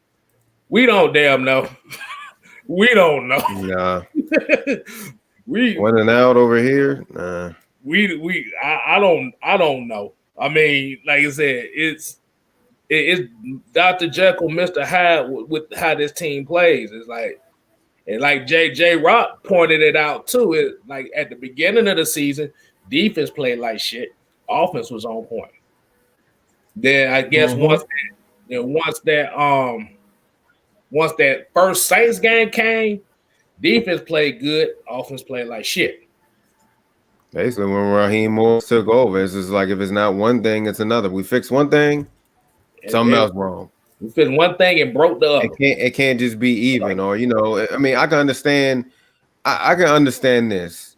We don't damn know. We don't know. Nah. we winning out over here. Nah. I don't know. I mean, like I said, it's Dr. Jekyll, Mr. Hyde with how this team plays. It's like, and like J. Rock pointed it out too. It like at the beginning of the season, defense played like shit. Offense was on point. Then I guess once that first Saints game came, defense played good, offense played like shit. Basically, when Raheem Morris took over, it's just like if it's not one thing, it's another. We fix one thing, something else wrong. We fixed one thing and broke the other. It can't just be even, or I mean, I can understand. I can understand this.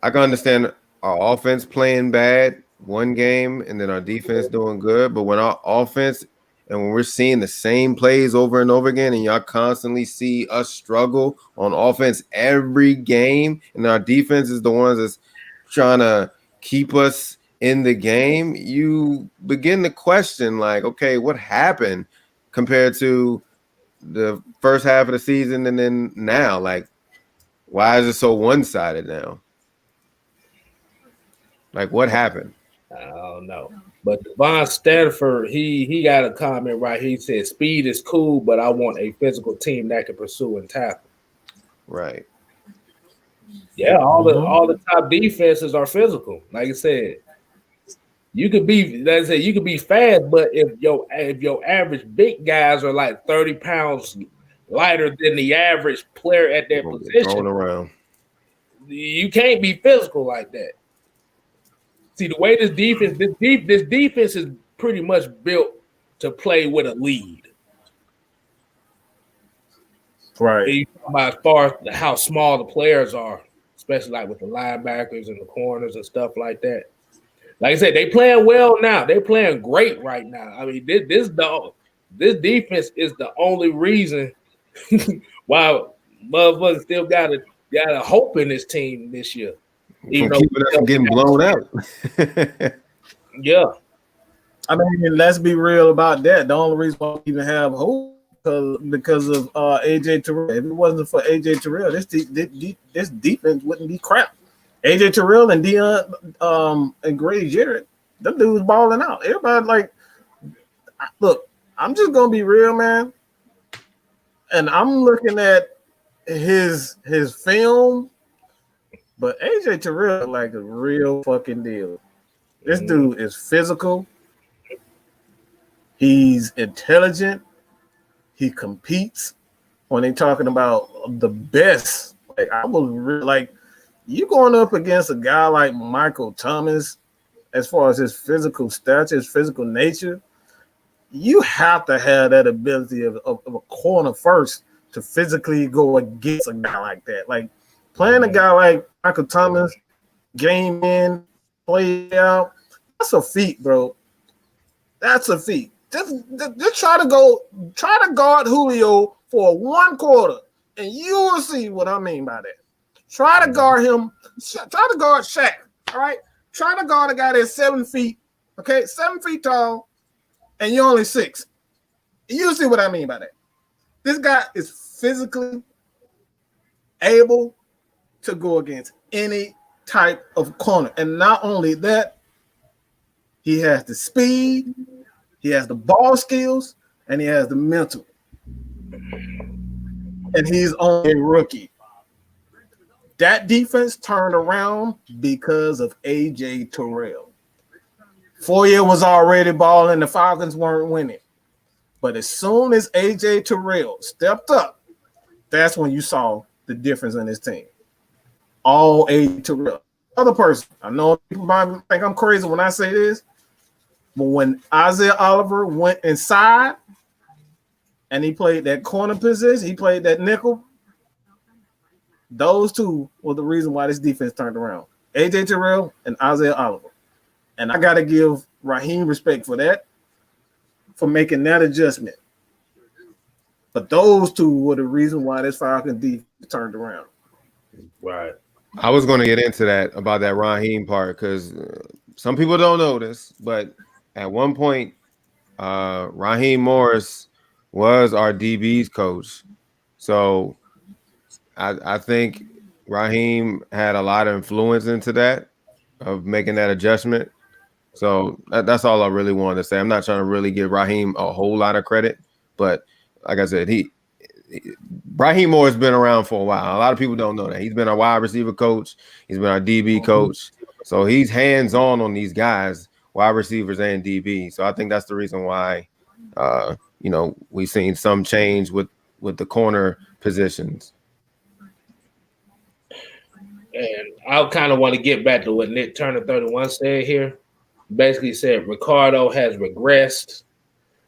I can understand our offense playing bad one game and then our defense doing good. But when our offense and when we're seeing the same plays over and over again, and y'all constantly see us struggle on offense every game, and our defense is the ones that's trying to keep us in the game, you begin to question, like, okay, what happened compared to the first half of the season and then now? Like, why is it so one-sided now? Like, what happened? I don't know. But Devon Stanford, he got a comment right. He said, speed is cool, but I want a physical team that can pursue and tackle. Right. Yeah, all the top defenses are physical. Like I said, you could be fast, but if your average big guys are like 30 pounds lighter than the average player at that position, around, you can't be physical like that. See, the way this defense is pretty much built to play with a lead. Right. You talk about as far as how small the players are, especially like with the linebackers and the corners and stuff like that. Like I said, they playing well now. They're playing great right now. I mean, this defense is the only reason why motherfuckers still got a hope in this team this year. Even keeping us from getting blown out. Yeah. I mean, let's be real about that. The only reason why we even have hope because of AJ Terrell. If it wasn't for AJ Terrell, this defense wouldn't be crap. AJ Terrell and Dion and Grady Jarrett, them dudes balling out. Everybody like, look, I'm just gonna be real, man. And I'm looking at his film. But AJ Terrell like a real fucking deal. This dude is physical. He's intelligent. He competes when they talking about the best. Like I was really like, you going up against a guy like Michael Thomas, as far as his physical stature, his physical nature, you have to have that ability of a corner first to physically go against a guy like that. Like playing a guy like Michael Thomas, game in, play out, that's a feat, bro. That's a feat. Just try to guard Julio for 1 quarter, and you will see what I mean by that. Try to guard him. Try to guard Shaq. All right. Try to guard a guy that's 7 feet. Okay, 7 feet tall, and you're only 6. You see what I mean by that. This guy is physically able to go against any type of corner, and not only that, he has the speed, he has the ball skills, and he has the mental. And he's only a rookie. That defense turned around because of AJ Terrell. Fourier was already balling, the Falcons weren't winning. But as soon as AJ Terrell stepped up, that's when you saw the difference in his team. All AJ Terrell. Other person, I know people might think I'm crazy when I say this, but when Isaiah Oliver went inside and he played that corner position, he played that nickel, those two were the reason why this defense turned around. AJ Terrell and Isaiah Oliver. And I got to give Raheem respect for that, for making that adjustment. But those two were the reason why this Falcon defense turned around. Right. I was going to get into that about that Raheem part because some people don't know this, but at one point, Raheem Morris was our DB's coach. So I think Raheem had a lot of influence into that, of making that adjustment. So that's all I really wanted to say. I'm not trying to really give Raheem a whole lot of credit, but like I said, Raheem Morris has been around for a while. A lot of people don't know that. He's been our wide receiver coach. He's been our DB coach. So he's hands-on on these guys, wide receivers and DB. So I think that's the reason why, we've seen some change with the corner positions. And I kind of want to get back to what Nick Turner 31 said here. Basically said Ricardo has regressed.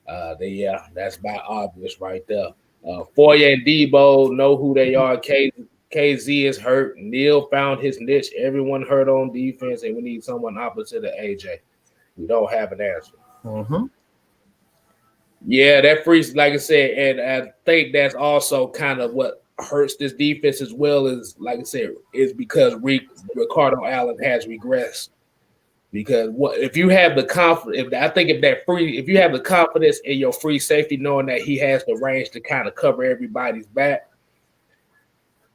That's about obvious right there. Fourier and Debo know who they are. KZ is hurt. Neal found his niche. Everyone hurt on defense, and we need someone opposite of AJ. We don't have an answer. Mm-hmm. Yeah, that frees, like I said, and I think that's also kind of what hurts this defense as well as, like I said, is because Ricardo Allen has regressed. Because if you have the confidence, if you have the confidence in your free safety, knowing that he has the range to kind of cover everybody's back,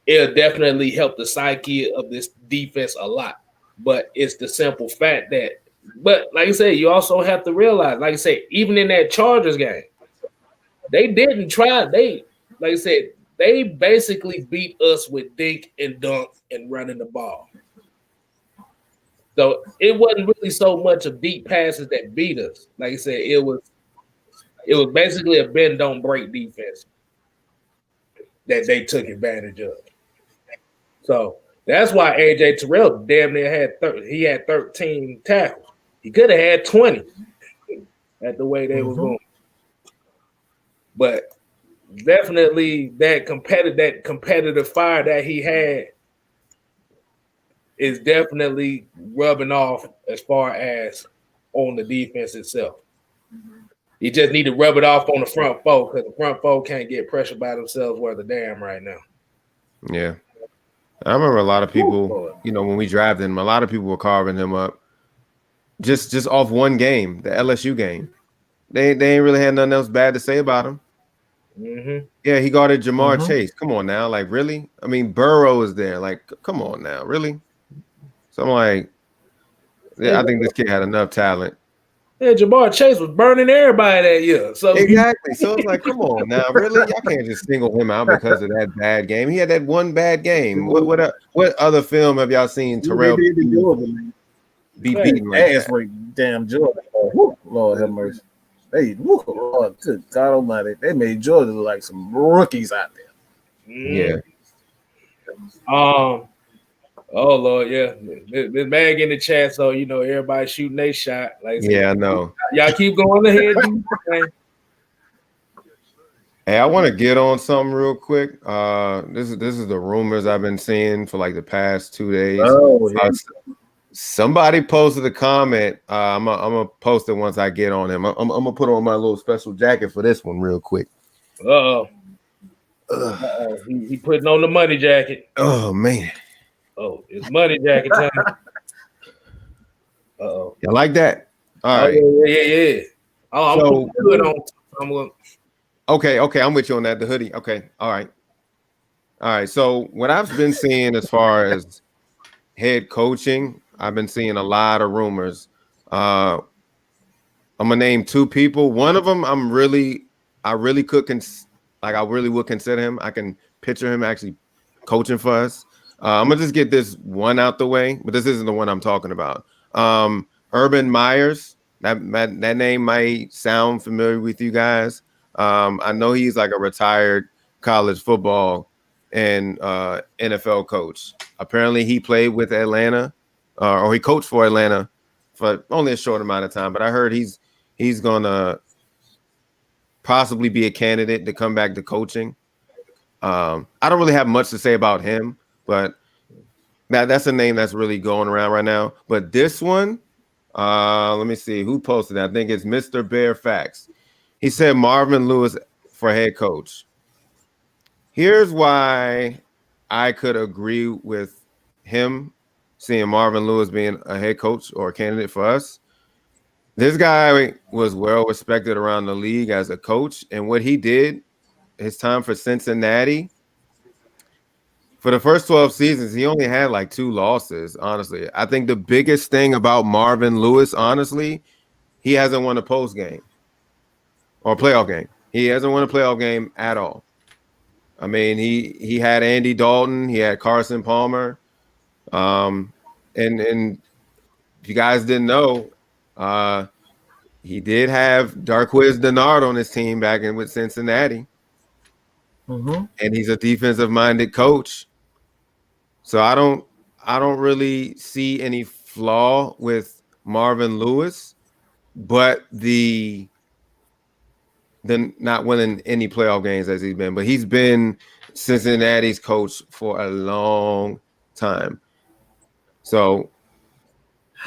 it'll definitely help the psyche of this defense a lot. But it's the simple fact that, but like I said, you also have to realize, like I said, even in that Chargers game, they didn't try. Like I said, they basically beat us with dink and dunk and running the ball. So it wasn't really so much of deep passes that beat us. Like I said, it was basically a bend don't break defense that they took advantage of. So that's why AJ Terrell damn near had 13 tackles. He could have had 20 at the way they was going. But definitely that competitive fire that he had is definitely rubbing off as far as on the defense itself. You just need to rub it off on the front four because the front four can't get pressure by themselves worth a damn right now. Yeah. I remember a lot of people, when we drafted him, a lot of people were carving him up just off one game, the LSU game. They ain't really had nothing else bad to say about him. Mm-hmm. Yeah, he guarded Jamar Chase. Come on now. Like, really? I mean, Burrow is there. Like, come on now. Really? So I'm like, I think this kid had enough talent. Yeah, Jamar Chase was burning everybody that year. So exactly. So it's like, come on now, really? Y'all can't just single him out because of that bad game. He had that one bad game. What other film have y'all seen Terrell be beaten like ass break? Damn Jordan. Lord have mercy. Lord, good God Almighty, they made Jordan look like some rookies out there. Yeah. Oh Lord, yeah. This bag in the chat, so everybody shooting their shot. Like I said, Yeah, I know. y'all keep going ahead. Do your thing. Hey, I want to get on something real quick. This is the rumors I've been seeing for like the past 2 days. Oh, yeah. Somebody posted a comment. I'm gonna post it once I get on him. I'm gonna put on my little special jacket for this one real quick. He putting on the money jacket. Oh man. Oh, it's money jacket time. You like that? All right. Yeah. Oh, I'm So- putting on. I'm going. Okay, I'm with you on that. The hoodie. Okay, all right. So what I've been seeing as far as head coaching, I've been seeing a lot of rumors. I'm gonna name 2 people. One of them, I really would consider him. I can picture him actually coaching for us. I'm gonna just get this one out the way, but this isn't the one I'm talking about. Urban Myers. That name might sound familiar with you guys. I know he's like a retired college football and NFL coach. Apparently, he played with Atlanta, or he coached for Atlanta for only a short amount of time. But I heard he's gonna possibly be a candidate to come back to coaching. I don't really have much to say about him, but that's a name that's really going around right now. But this one, let me see who posted that. I think it's Mr. Bear Facts. He said Marvin Lewis for head coach. Here's why I could agree with him seeing Marvin Lewis being a head coach or a candidate for us. This guy was well respected around the league as a coach, and what he did, his time for Cincinnati, for the first 12 seasons, he only had like 2 losses, honestly. I think the biggest thing about Marvin Lewis, honestly, he hasn't won a post game or playoff game. He hasn't won a playoff game at all. I mean, he had Andy Dalton, he had Carson Palmer, and if you guys didn't know, he did have Darqueze Dennard on his team back in with Cincinnati, and he's a defensive-minded coach. So I don't really see any flaw with Marvin Lewis, but the not winning any playoff games as he's been. But he's been Cincinnati's coach for a long time. So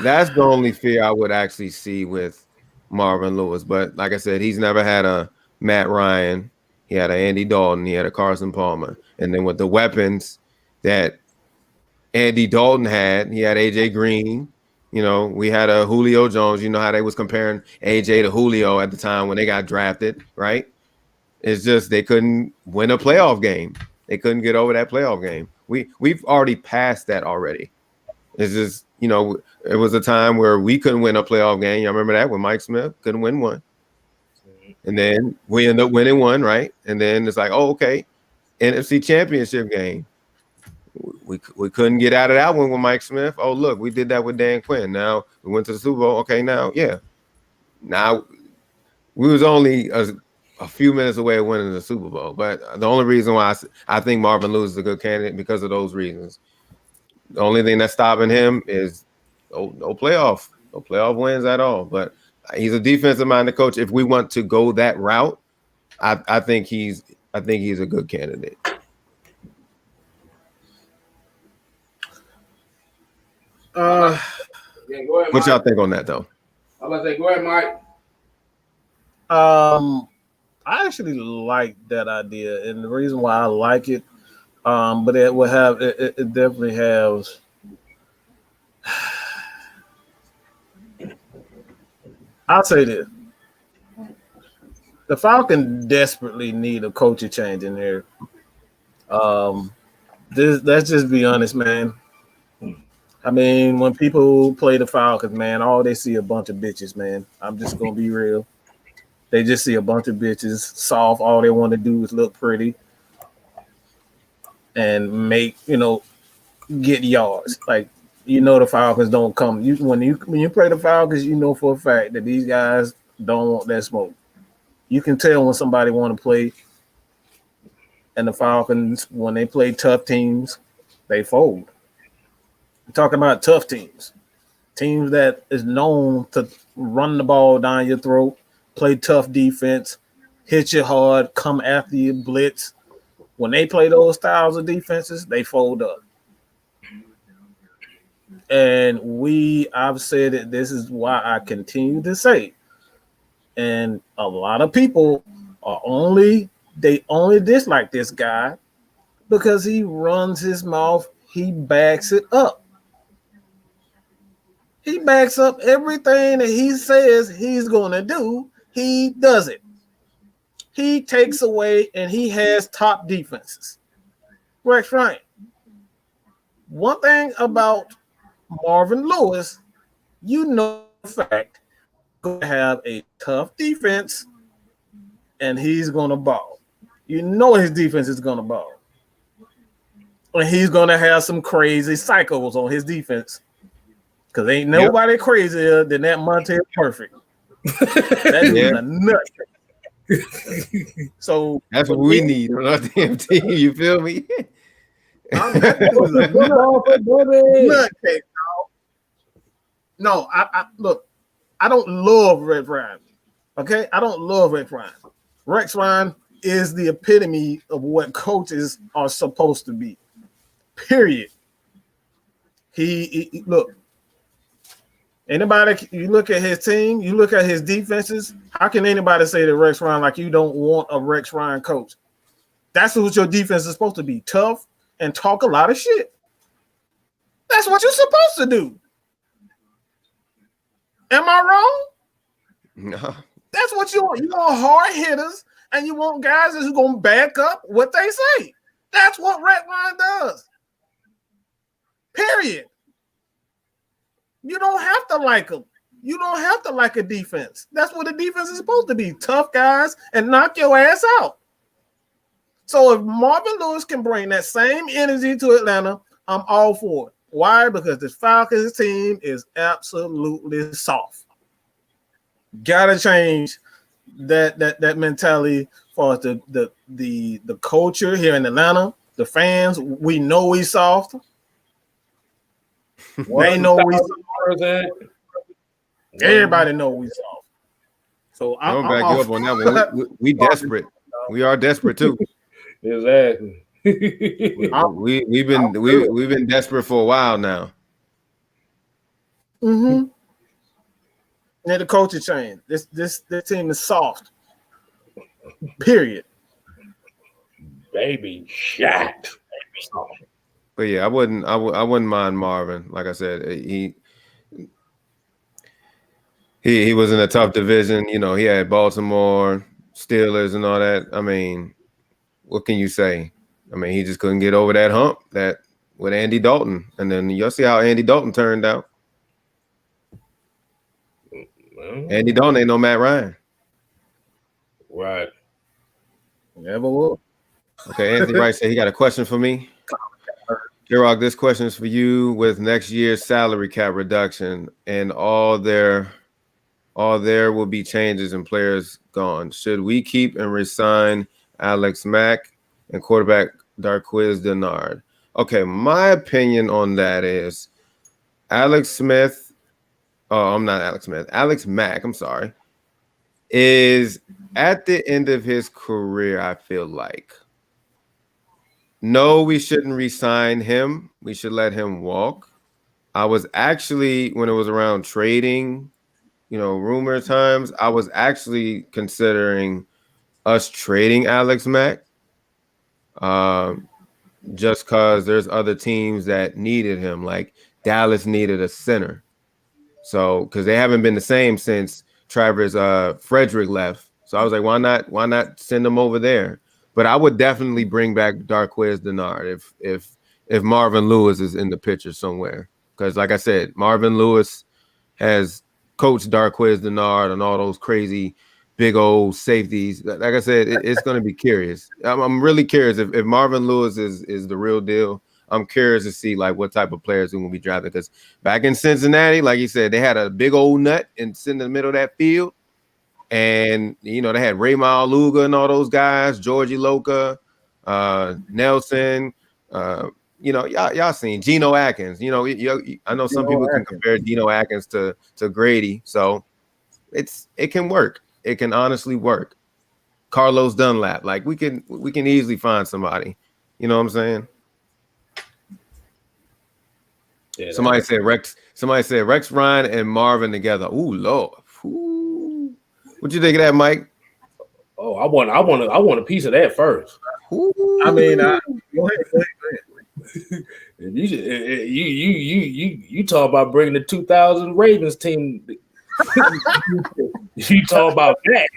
that's the only fear I would actually see with Marvin Lewis. But like I said, he's never had a Matt Ryan. He had an Andy Dalton. He had a Carson Palmer. And then with the weapons that Andy Dalton had, he had AJ Green. We had a Julio Jones. You know how they was comparing AJ to Julio at the time when they got drafted, right? It's just they couldn't win a playoff game. They couldn't get over that playoff game. We've already passed that already. It's just, it was a time where we couldn't win a playoff game. You remember that when Mike Smith couldn't win one. And then we ended up winning one, right? And then it's like, oh, okay, NFC Championship game. We couldn't get out of that one with Mike Smith. Oh, look, we did that with Dan Quinn. Now we went to the Super Bowl. Okay, now we was only a few minutes away of winning the Super Bowl. But the only reason why I think Marvin Lewis is a good candidate because of those reasons. The only thing that's stopping him is no playoff wins at all. But he's a defensive-minded coach. If we want to go that route, I think he's a good candidate. Yeah, go ahead, What y'all Mike. think on that, though? I'm about to say, go ahead, Mike. I actually like that idea, and the reason why I like it, but it will have it definitely has. I'll say this: the Falcons desperately need a coaching change in there. Let's just be honest, man. I mean, when people play the Falcons, man, all they see a bunch of bitches, man. I'm just gonna be real. They just see a bunch of bitches, soft. All they want to do is look pretty and make, get yards. Like, the Falcons don't come. When you play the Falcons, you know for a fact that these guys don't want that smoke. You can tell when somebody want to play And the Falcons, when they play tough teams, they fold. We're talking about tough teams. Teams that is known to run the ball down your throat, play tough defense, hit you hard, come after you, blitz. When they play those styles of defenses, they fold up. And I've said it, this is why I continue to say, and a lot of people only dislike this guy because he runs his mouth, he backs it up. He backs up everything that he says he's going to do. He does it. He takes away and he has top defenses. Rex Ryan. One thing about Marvin Lewis, you know the fact going to have a tough defense and he's going to ball. You know his defense is going to ball. And he's going to have some crazy psychos on his defense. Because ain't nobody crazier than that Montez Perfect. That is a nut. So that's what we need on our damn team. You feel me? No, I look, I don't love Rex Ryan. Okay, I don't love Rex Ryan. Rex Ryan is the epitome of what coaches are supposed to be. Period. He look. Anybody, you look at his team, you look at his defenses. How can anybody say that Rex Ryan like you don't want a Rex Ryan coach? That's what your defense is supposed to be: tough and talk a lot of shit. That's what you're supposed to do. Am I wrong? No. That's what you want. You want hard hitters, and you want guys who's gonna back up what they say. That's what Rex Ryan does. Period. You don't have to like them. You don't have to like a defense. That's what the defense is supposed to be. Tough guys and knock your ass out. So if Marvin Lewis can bring that same energy to Atlanta, I'm all for it. Why? Because this Falcons team is absolutely soft. Gotta change that mentality for the culture here in Atlanta. The fans, we know we soft. They know we soft. Everybody know we soft. So I'm back you up on that one. We desperate. We are desperate too. Exactly. we've been desperate for a while now. Mm-hmm. And the culture change. This team is soft. Period. Baby shot. But yeah, I wouldn't mind Marvin. Like I said, he was in a tough division. You know, he had Baltimore, Steelers, and all that. I mean, what can you say? I mean, he just couldn't get over that hump that with Andy Dalton, and then you'll see how Andy Dalton turned out. Andy Dalton ain't no Matt Ryan. Right. Never will. Okay, Anthony Wright said he got a question for me. J-Rock, this question is for you. With next year's salary cap reduction and all there will be changes and players gone, should we keep and resign Alex Mack and quarterback Darqueze Dennard? Okay, my opinion on that is Alex Mack, I'm sorry, is at the end of his career, I feel like. No, we shouldn't re-sign him. We should let him walk. I was actually, when it was around trading, rumor times, I was actually considering us trading Alex Mack just because there's other teams that needed him. Like Dallas needed a center. So, because they haven't been the same since Travis Frederick left. So I was like, why not send him over there? But I would definitely bring back Darqueze Dennard if Marvin Lewis is in the picture somewhere. Because like I said, Marvin Lewis has coached Darqueze Dennard on all those crazy big old safeties. Like I said, it's going to be curious. I'm really curious if Marvin Lewis is the real deal. I'm curious to see like what type of players are going to be drafted. Because back in Cincinnati, like you said, they had a big old nut in the middle of that field. And, they had Ray Maluga and all those guys, Georgie Loca. Nelson. Y'all seen Geno Atkins. I know some people can compare Geno Atkins to Grady, so it can work. It can honestly work. Carlos Dunlap, like we can easily find somebody. You know what I'm saying? Yeah, somebody said Rex Ryan and Marvin together. Ooh, Lord. Ooh. What you think of that, Mike? Oh, I want a piece of that first. Ooh. I mean, go ahead. You talk about bringing the 2000 Ravens team. You talk about that.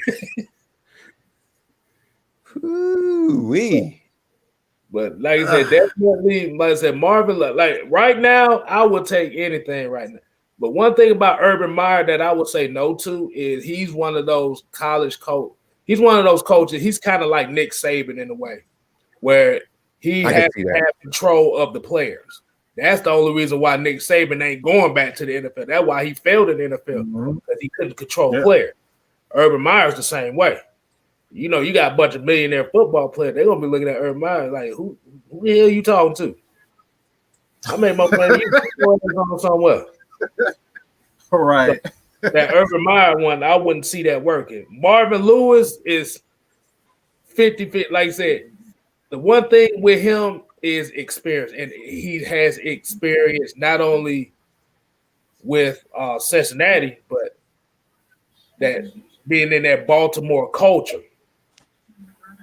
Ooh-wee. But like I said, definitely, like I said, Marvin, like right now, I would take anything right now. But one thing about Urban Meyer that I would say no to is he's one of those college coach. He's one of those coaches. He's kind of like Nick Saban in a way, where he has to have control of the players. That's the only reason why Nick Saban ain't going back to the NFL. That's why he failed in the NFL, because he couldn't control players. Urban Meyer's the same way. You know, you got a bunch of millionaire football players. They're gonna be looking at Urban Meyer like, who the hell are you talking to? I made my money. You going somewhere. All right. So, that Urban Meyer one, I wouldn't see that working. Marvin Lewis is 50-50. Like I said, the one thing with him is experience, and he has experience not only with Cincinnati, but that being in that Baltimore culture.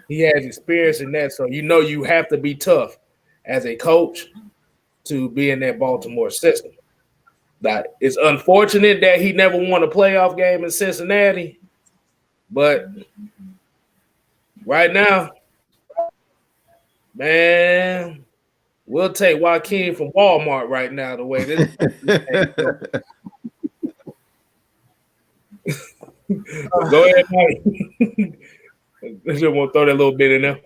He has experience in that, so you have to be tough as a coach to be in that Baltimore system. That it's unfortunate that he never won a playoff game in Cincinnati, but right now, man, we'll take Joaquin from Walmart right now. The way this. Go ahead, Mike. I just want to throw that little bit in there.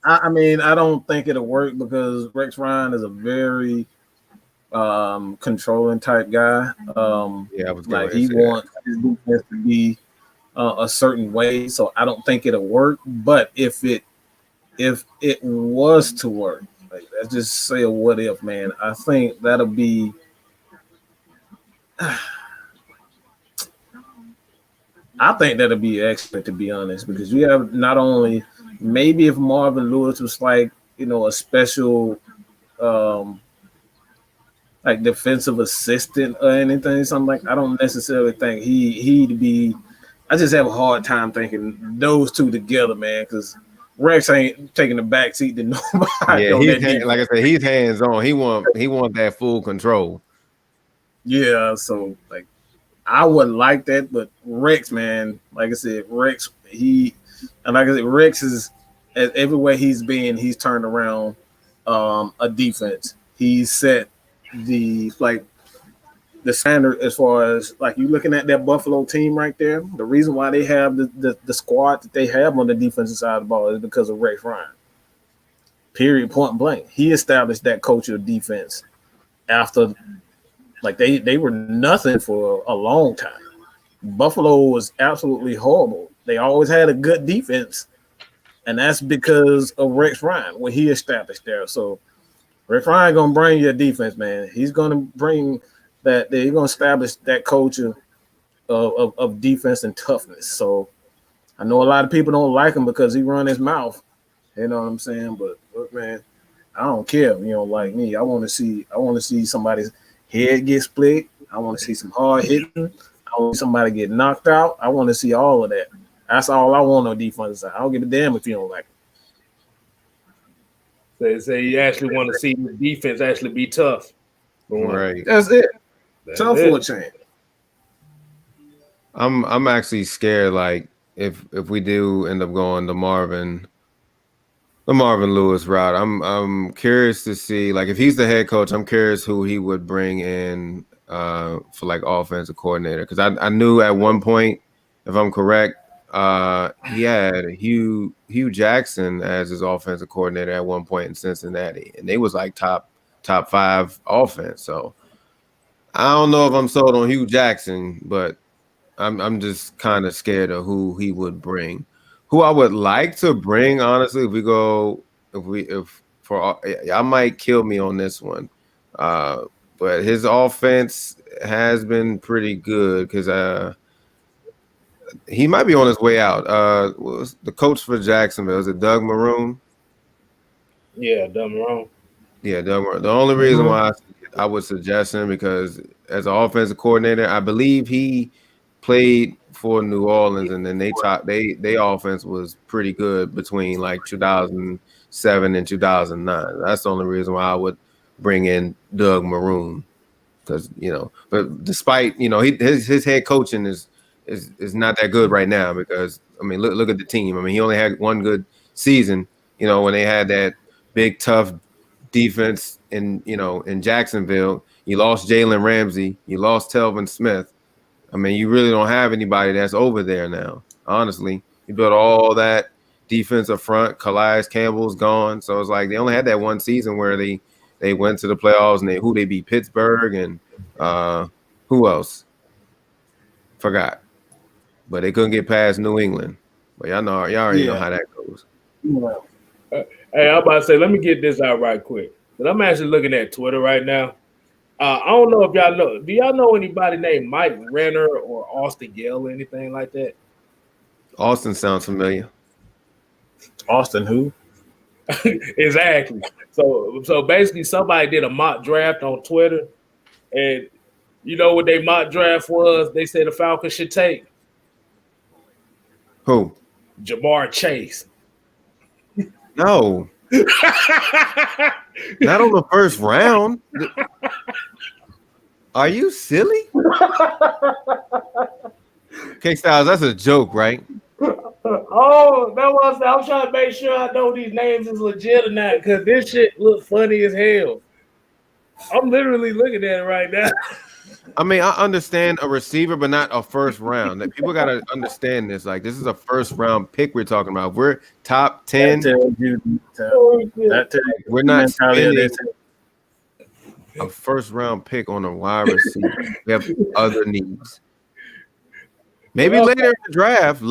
I mean, I don't think it'll work because Rex Ryan is a very controlling type guy. Like he wants his defense to be a certain way, so I don't think it'll work. But if it was to work, like, let's just say a what if, man, I think that'll be. I think that'll be excellent, to be honest, because you have not only maybe if Marvin Lewis was like, a special like defensive assistant or anything, something like, I don't necessarily think he'd be. I just have a hard time thinking those two together, man, because Rex ain't taking the back seat to nobody. Yeah, like I said, he's hands on. He want that full control. Yeah, so like I would like that, but Rex, man, like I said, Rex is everywhere he's been, he's turned around a defense. He's set the standard as far as like you looking at that Buffalo team right there. The reason why they have the squad that they have on the defensive side of the ball is because of Rex Ryan. Period, point blank. He established that culture of defense after. Like they were nothing for a long time. Buffalo was absolutely horrible. They always had a good defense, and that's because of Rex Ryan, what he established there. So Rex Ryan gonna bring you a defense, man. He's gonna bring that. He's gonna establish that culture of defense and toughness. So I know a lot of people don't like him because he run his mouth. You know what I'm saying? But look, man, I don't care if you don't like me. I want to see somebody's head get split. I want to see some hard hitting. I want to see somebody get knocked out. I want to see all of that. That's all I want on defense side. I don't give a damn if you don't like it. So you actually want to see the defense actually be tough. Right. That's it. Tough for a change. I'm actually scared. Like if we do end up going the Marvin Lewis route, I'm curious to see, like, if he's the head coach, I'm curious who he would bring in for like offensive coordinator, because I knew at one point, if I'm correct, he had Hugh Jackson as his offensive coordinator at one point in Cincinnati, and they was like top 5 offense. So I don't know if I'm sold on Hugh Jackson, but I'm just kind of scared of who he would bring. Who I would like to bring, honestly, if y'all might kill me on this one, but his offense has been pretty good because he might be on his way out. What was the coach for Jacksonville? Is it Doug Maroon? Yeah, dumb wrong. Yeah, Doug Maroon. The only reason why I would suggest him because as an offensive coordinator, I believe he played for New Orleans, and then they offense was pretty good between like 2007 and 2009. That's the only reason why I would bring in Doug Maroon because but despite his head coaching is not that good right now because I mean look at the team. I mean he only had one good season. When they had that big tough defense in Jacksonville. You lost Jalen Ramsey. You lost Telvin Smith. I mean, you really don't have anybody that's over there now. Honestly, you built all that defensive front. Calais Campbell's gone, so it's like they only had that one season where they went to the playoffs and they beat Pittsburgh and who else? Forgot, but they couldn't get past New England. But y'all already know how that goes. Hey, I'm about to say, let me get this out right quick. But I'm actually looking at Twitter right now. I don't know if y'all know. Do y'all know anybody named Mike Renner or Austin Gale or anything like that? Austin sounds familiar. Austin who? Exactly. So basically somebody did a mock draft on Twitter, and you know what their mock draft was? They said the Falcons should take Who? Jamar Chase. No. Not on the first round. Are you silly? KStylz, that's a joke, right? Oh, that was. I'm trying to make sure I know these names is legit or not because this shit looks funny as hell. I'm literally looking at it right now. I mean, I understand a receiver, but not a first round. People got to understand this. Like, this is a first round pick we're talking about. We're top 10. We're not spending a first round pick on a wide receiver. We have other needs. Maybe later in the draft,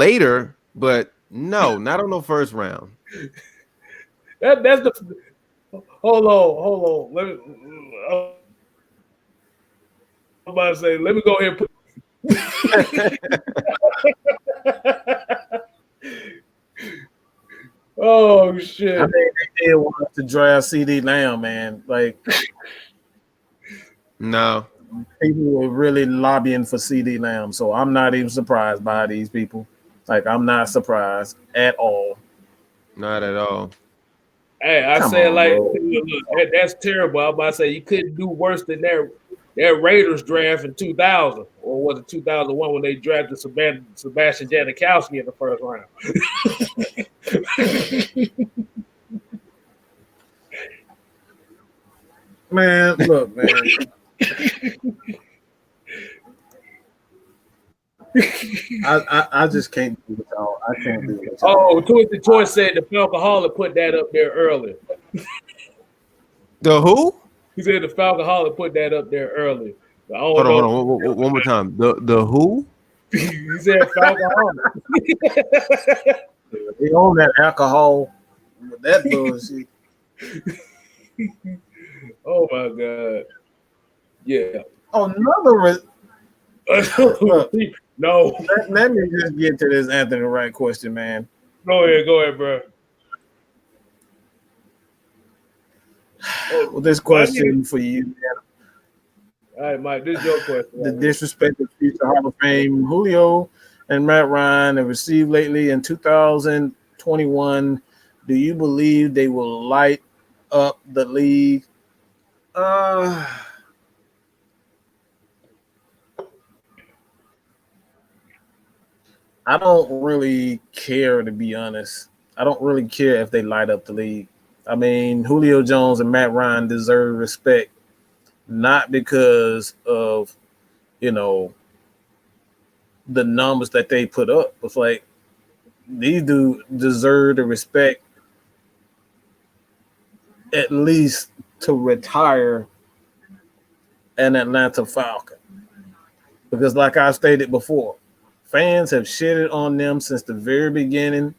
but no, not on the first round. That's the. Hold on. Let me. I'm about to say, let me go ahead and put. Oh shit! I think they did want to draft CD Lamb, man. Like, no, people were really lobbying for CD Lamb, so I'm not even surprised by these people. Like, I'm not surprised at all. Not at all. Hey, I said like, look, that's terrible. I'm about to say you couldn't do worse than that Raiders draft in 2000, or was it 2001 when they drafted Sebastian Janikowski in the first round? Man, look, man. I just can't do it all. I can't do it all. Oh, Twisted Toy said the Falcoholic put that up there earlier. The who? He said the Falcoholic put that up there earlier. Hold on. One more time. The who? He said Falcoholic. They own that alcohol with that bullshit. Oh my god. Yeah. Oh, another. No. Let me just get to this Anthony Wright question, man. Go ahead, bro. Well, this question for you, man. All right, Mike, this is your question. The disrespect of future Hall of Fame Julio and Matt Ryan have received lately in 2021. Do you believe they will light up the league? I don't really care, to be honest. I don't really care if they light up the league. I mean, Julio Jones and Matt Ryan deserve respect, not because of, the numbers that they put up. It's like these dudes deserve the respect at least to retire an Atlanta Falcon. Because like I stated before, fans have shitted on them since the very beginning.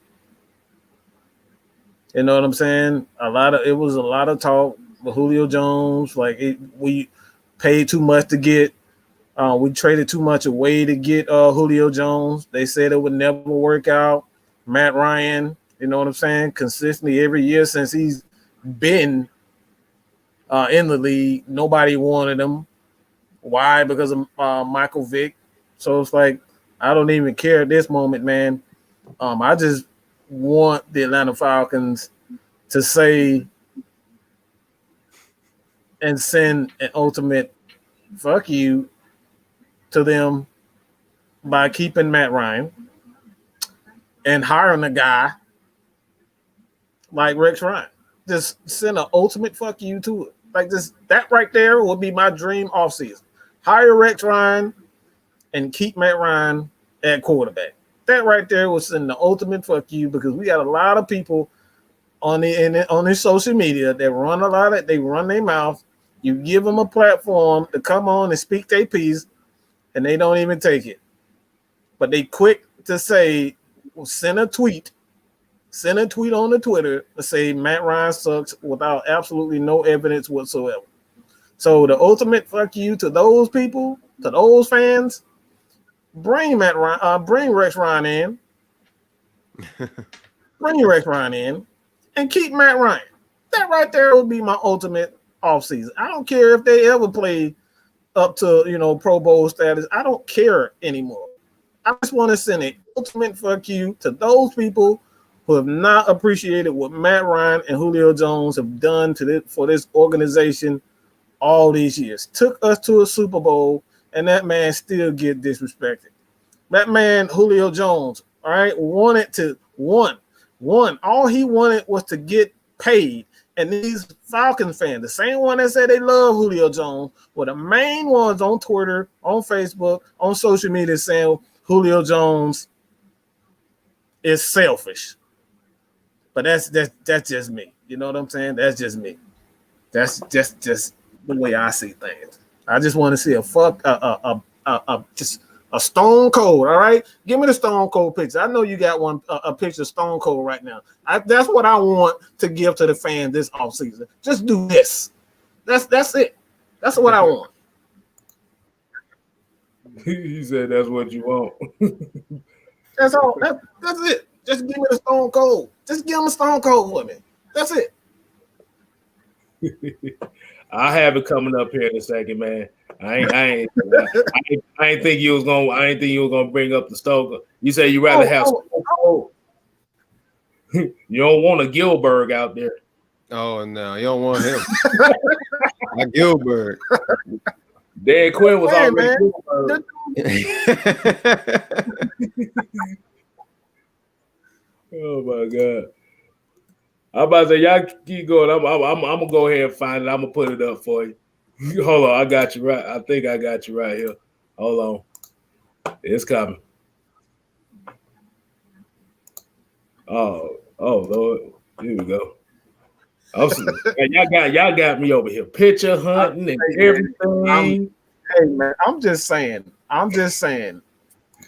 You know what I'm saying? It was a lot of talk with Julio Jones. Like we paid too much to get. We traded too much away to get Julio Jones. They said it would never work out. Matt Ryan, you know what I'm saying? Consistently every year since he's been in the league, nobody wanted him. Why? Because of Michael Vick. So it's like I don't even care at this moment, man. I just want the Atlanta Falcons to say and send an ultimate fuck you to them by keeping Matt Ryan and hiring a guy like Rex Ryan. Just send an ultimate fuck you to it. Like that right there would be my dream offseason. Hire Rex Ryan and keep Matt Ryan at quarterback. That right there was send the ultimate fuck you because we got a lot of people on the social media that run a lot of they run their mouth. You give them a platform to come on and speak their piece, and they don't even take it. But they quick to say, well, send a tweet on the Twitter to say Matt Ryan sucks without absolutely no evidence whatsoever. So the ultimate fuck you to those people, to those fans, bring Rex Ryan in. Bring Rex Ryan in and keep Matt Ryan. That right there would be my ultimate offseason. I don't care if they ever play up to Pro Bowl status. I don't care anymore. I just want to send an ultimate fuck you to those people who have not appreciated what Matt Ryan and Julio Jones have done for this organization all these years. Took us to a Super Bowl, and that man still get disrespected. That man, Julio Jones, all right, wanted to won. All he wanted was to get paid. And these Falcons fans, the same one that said they love Julio Jones, were the main ones on Twitter, on Facebook, on social media saying Julio Jones is selfish. But that's just me. You know what I'm saying? That's just me. That's just the way I see things. I just want to see just a Stone Cold. All right, give me the Stone Cold picture. I know you got a picture of Stone Cold right now. That's what I want to give to the fans this offseason. Just do this. That's it. That's what I want. He said that's what you want. That's all. That's it. Just give me the Stone Cold. Just give him a Stone Cold for me. That's it. I have it coming up here in a second, man. I ain't think you was gonna bring up the Stone Cold. You say you rather have Stone Cold. You don't want a Gilbert out there. Oh no, you don't want him. Not Gilbert. Dan Quinn was already Gilbert. Oh my God. I'm about to say, y'all keep going. I'm gonna go ahead and find it. I'm gonna put it up for you. Hold on, I got you right. I think I got you right here. Hold on, it's coming. Oh Lord, here we go. Y'all got me over here picture hunting and everything. Hey man, I'm just saying.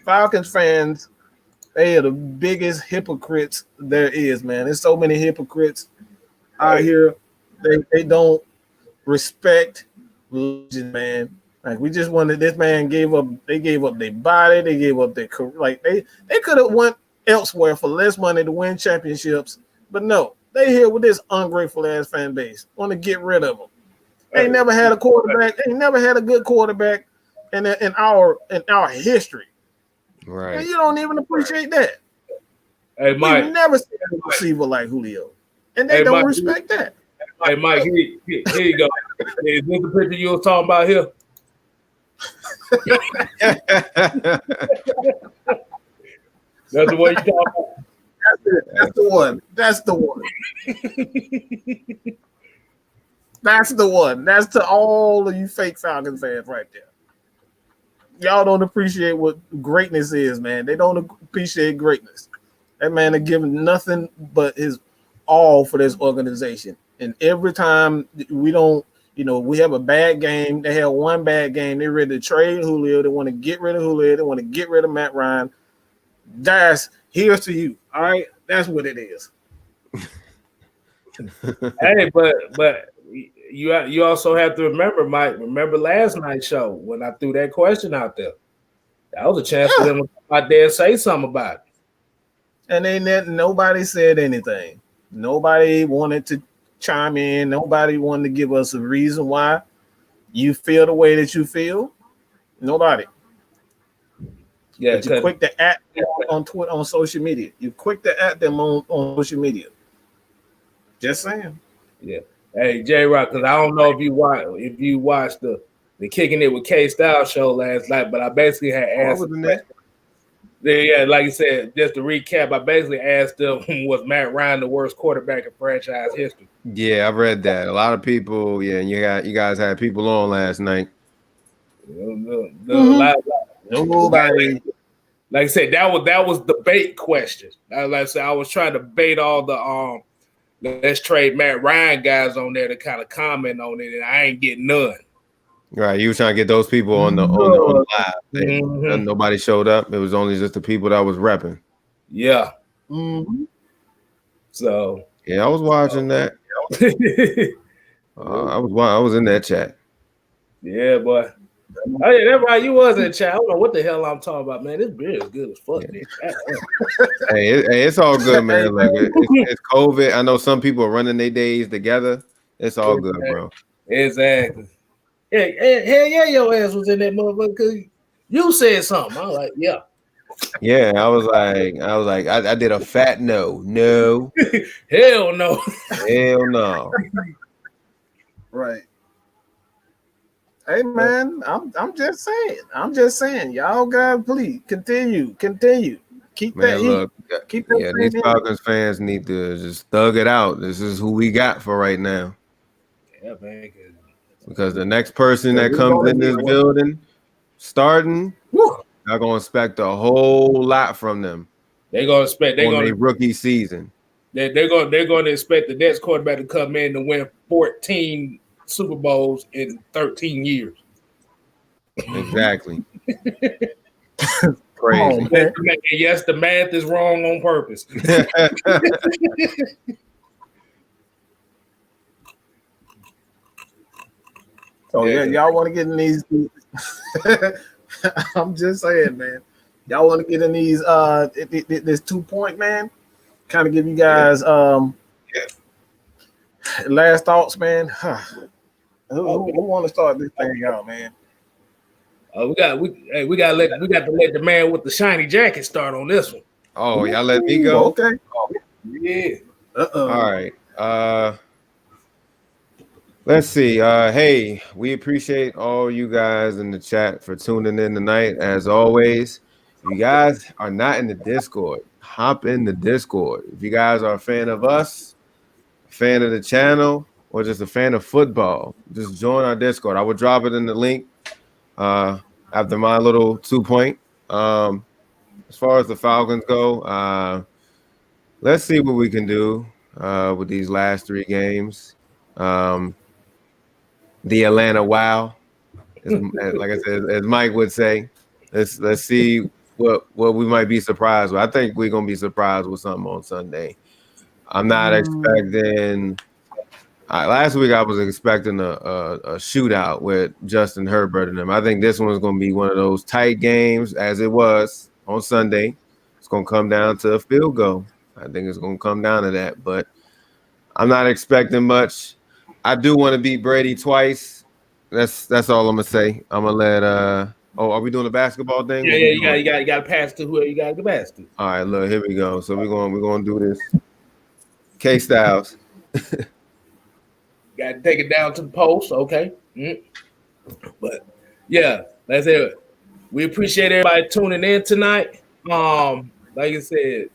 Falcons fans, they are the biggest hypocrites there is, man. There's so many hypocrites out here. They don't respect religion, man. Like we just wanted this man gave up. They gave up their body. They gave up their career. Like they could have went elsewhere for less money to win championships, but no, they here with this ungrateful ass fan base. Want to get rid of them. They never had a quarterback. They never had a good quarterback in our history. Right. And you don't even appreciate that. Hey Mike, we never seen a receiver like Julio, and they don't Mike, respect that. Hey Mike, here you go. Is this the picture you was talking about here? That's the one you talking about. That's the one. That's the one. That's to all of you fake Falcons fans right there. Y'all don't appreciate what greatness is, man. They don't appreciate greatness. That man is giving nothing but his all for this organization. And every time we don't, we have a bad game. They have one bad game. They're ready to trade Julio. They want to get rid of Julio. They want to get rid of Matt Ryan. Here's to you. All right. That's what it is. Hey, but you also have to remember, Mike. Remember last night's show when I threw that question out there. That was a chance for them to come out there and say something about it. And then nobody said anything. Nobody wanted to chime in. Nobody wanted to give us a reason why you feel the way that you feel. Nobody. Yeah, but you're quick to at them on Twitter, on social media. You're quick to at them on social media. Just saying. Yeah. Hey, J Rock, because I don't know if you watched the Kicking It with KStylz show last night, but I basically had asked. Yeah, like you said, just to recap, I basically asked them, was Matt Ryan the worst quarterback in franchise history? Yeah, I've read that. A lot of people, yeah, and you guys had people on last night. Nobody. Like I said, that was the bait question. Like I said, I was trying to bait all the let's trade Matt Ryan guys on there to kind of comment on it, and I ain't getting none. Right, you were trying to get those people on the live. And nobody showed up. It was only just the people that was repping. Yeah. Mm-hmm. So yeah, I was watching that. I was in that chat. Yeah, boy. Oh yeah, that's right. You was in the chat. I don't know what the hell I'm talking about, man. This beer is good as fuck. Hey, it's all good, man. Like it's COVID. I know some people are running their days together. It's all good, bro. Exactly. Hell yeah, your ass was in that motherfucker because you said something. I was like, yeah. Yeah, I was like, I did a fat no. Hell no. Hell no. Right. Hey man, I'm just saying. Y'all guys, please continue. Keep man, that look, Keep that these Falcons fans need to just thug it out. This is who we got for right now. Yeah, man. Because the next person that comes in this building starting, they're gonna expect a whole lot from them. They're gonna expect their rookie season. They're gonna expect the next quarterback to come in and win 14 Super Bowls in 13 years. Exactly. Crazy. Yes, the math is wrong on purpose. So yeah, y'all want to get in these? I'm just saying, man. Y'all want to get in these? This 2 point, man. Kind of give you guys last thoughts, man. Who want to start this thing out, man? We got to let the man with the shiny jacket start on this one. Oh, y'all let me go? Okay. Yeah. All right. Let's see. Hey, we appreciate all you guys in the chat for tuning in tonight. As always, if you guys are not in the Discord, hop in the Discord. If you guys are a fan of us, a fan of the channel, or just a fan of football, just join our Discord. I will drop it in the link after my little 2 point. As far as the Falcons go, let's see what we can do with these last 3 games. The Atlanta Wow, like I said, as Mike would say, let's see what we might be surprised with. I think we're gonna be surprised with something on Sunday. I'm not expecting. Last week I was expecting a shootout with Justin Herbert and them. I think this one's gonna be one of those tight games, as it was on Sunday. It's gonna come down to a field goal. I think it's gonna come down to that, but I'm not expecting much. I do want to beat Brady twice. That's all I'm gonna say. I'm gonna let are we doing the basketball thing? Yeah, you got to pass to whoever you got to pass to. All right, look, here we go. So we're gonna do this. KStylz. Got to take it down to the post, okay? But yeah, that's it. We appreciate everybody tuning in tonight. Like I said,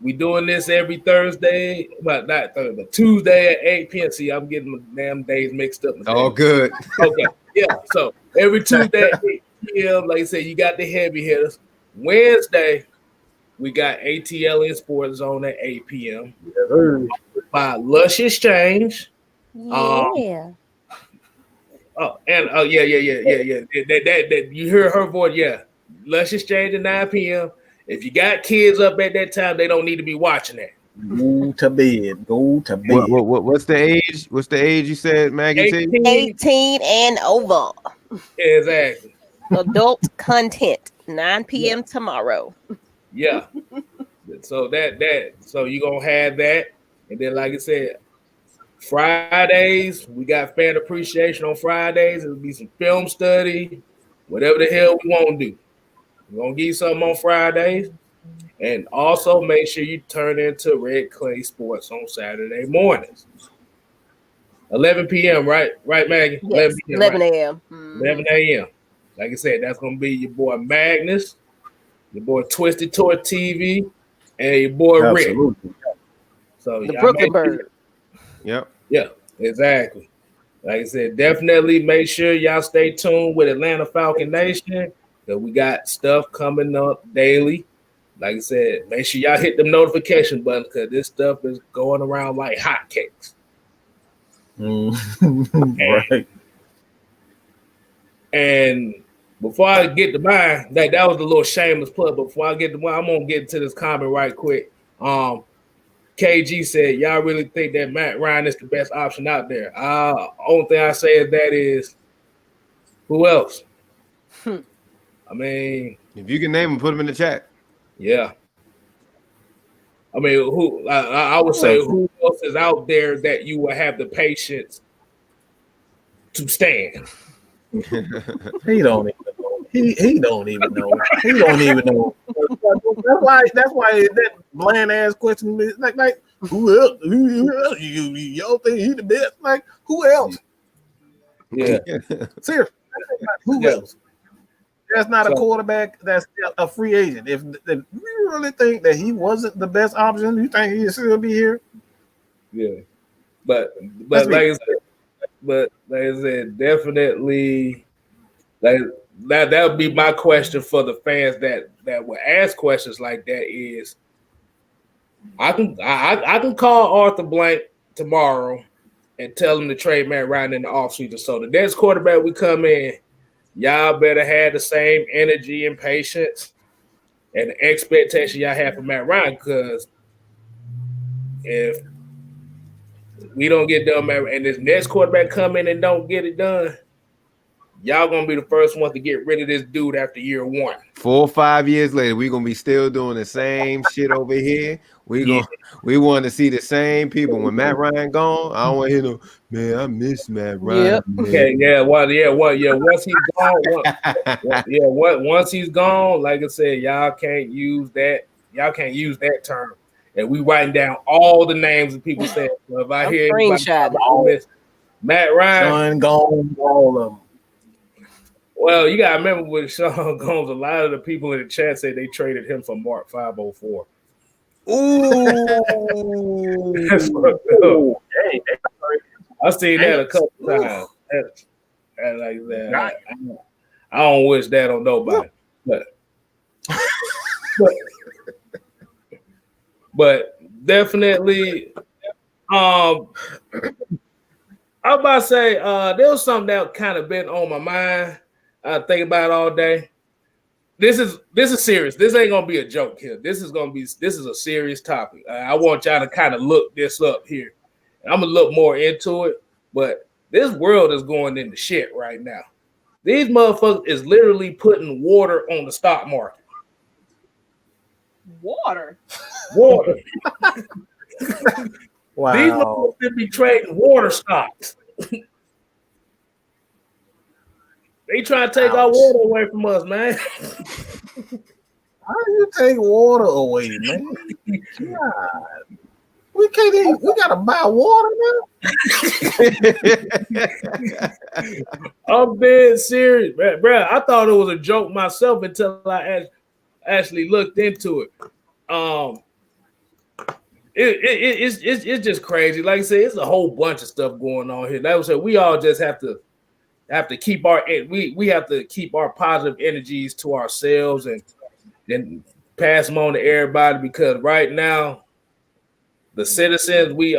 we doing this every Thursday, but not Thursday, but Tuesday at 8 p.m. See, I'm getting my damn days mixed up. Oh, good. Okay, yeah. So every Tuesday at 8 p.m., like I said, you got the heavy hitters. Wednesday, we got ATL in Sports Zone at 8 p.m. By Lush Exchange. Yeah. Yeah. That you hear her voice, yeah. Lush Exchange at 9 p.m. If you got kids up at that time, they don't need to be watching that. Go to bed. Go to bed. What's the age? What's the age you said, Maggie? 18. 18 and over. Exactly. Adult content. 9 p.m. tomorrow. Yeah. So so you're gonna have that. And then like I said, Fridays, we got fan appreciation on Fridays. It'll be some film study, whatever the hell we want to do. We're gonna give you something on Fridays. And also make sure you turn into Red Clay Sports on Saturday mornings. 11 p.m., right? Right, Maggie? Yes, 11 right? a.m. 11 a.m. Like I said, that's going to be your boy Magnus, your boy Twisted Toy TV, and your boy Rick. So the Brooklyn Bird. Yep. Yeah, exactly. Like I said, definitely make sure y'all stay tuned with Atlanta Falcon Nation because we got stuff coming up daily. Like I said, make sure y'all hit the notification button because this stuff is going around like hotcakes. Right. And before I get to mine, that was the little shameless plug. But before I get to mine, I'm gonna get into this comment right quick. KG said, "Y'all really think that Matt Ryan is the best option out there?" Only thing I say is that is, who else? I mean, if you can name them, put them in the chat. Yeah. I mean, who I would say who else is out there that you will have the patience to stand? He don't even know. He don't even know. He don't even know. That's why that bland ass question is like who else? Y'all think he the best? Like who else? Yeah. Seriously, who else? That's not a quarterback. That's a free agent. If you really think that he wasn't the best option, you think he'd still be here? Yeah, but like I said, definitely that would be my question for the fans that would ask questions like that. Is I can call Arthur Blank tomorrow and tell him to trade Matt Ryan in the offseason. So the next quarterback we come in, y'all better have the same energy and patience and the expectation y'all have for Matt Ryan, because if we don't get done, and this next quarterback come in and don't get it done, y'all gonna be the first ones to get rid of this dude after year one. 4 or 5 years later, we're gonna be still doing the same shit over here. We want to see the same people. When Matt Ryan gone, I don't want to hear no, man, I miss Matt Ryan. Yep. Okay, once he's gone, once he's gone, like I said, y'all can't use that term. And we writing down all the names of people saying, well, if I hear Matt Ryan, Sean gone, all of them. Well, you gotta remember with Sean Gomes, a lot of the people in the chat say they traded him for Mark 504. Ooh, That's fucked up. I've seen that a couple times. And like that, I don't wish that on nobody. But definitely, I was about to say there was something that kind of been on my mind. I think about it all day. This is serious. This ain't gonna be a joke here. This is a serious topic. I want y'all to kind of look this up here. I'm gonna look more into it, but this world is going into shit right now. These motherfuckers is literally putting water on the stock market. Water. Wow. These motherfuckers should be trading water stocks. They trying to take our water away from us, man. How do you take water away, man? God. We can't even, we gotta buy water now. I'm being serious, bro. I thought it was a joke myself until I actually looked into it. It's just crazy. Like I said, it's a whole bunch of stuff going on here. Like I said, we all just have to keep we have to keep our positive energies to ourselves and then pass them on to everybody, because right now the citizens we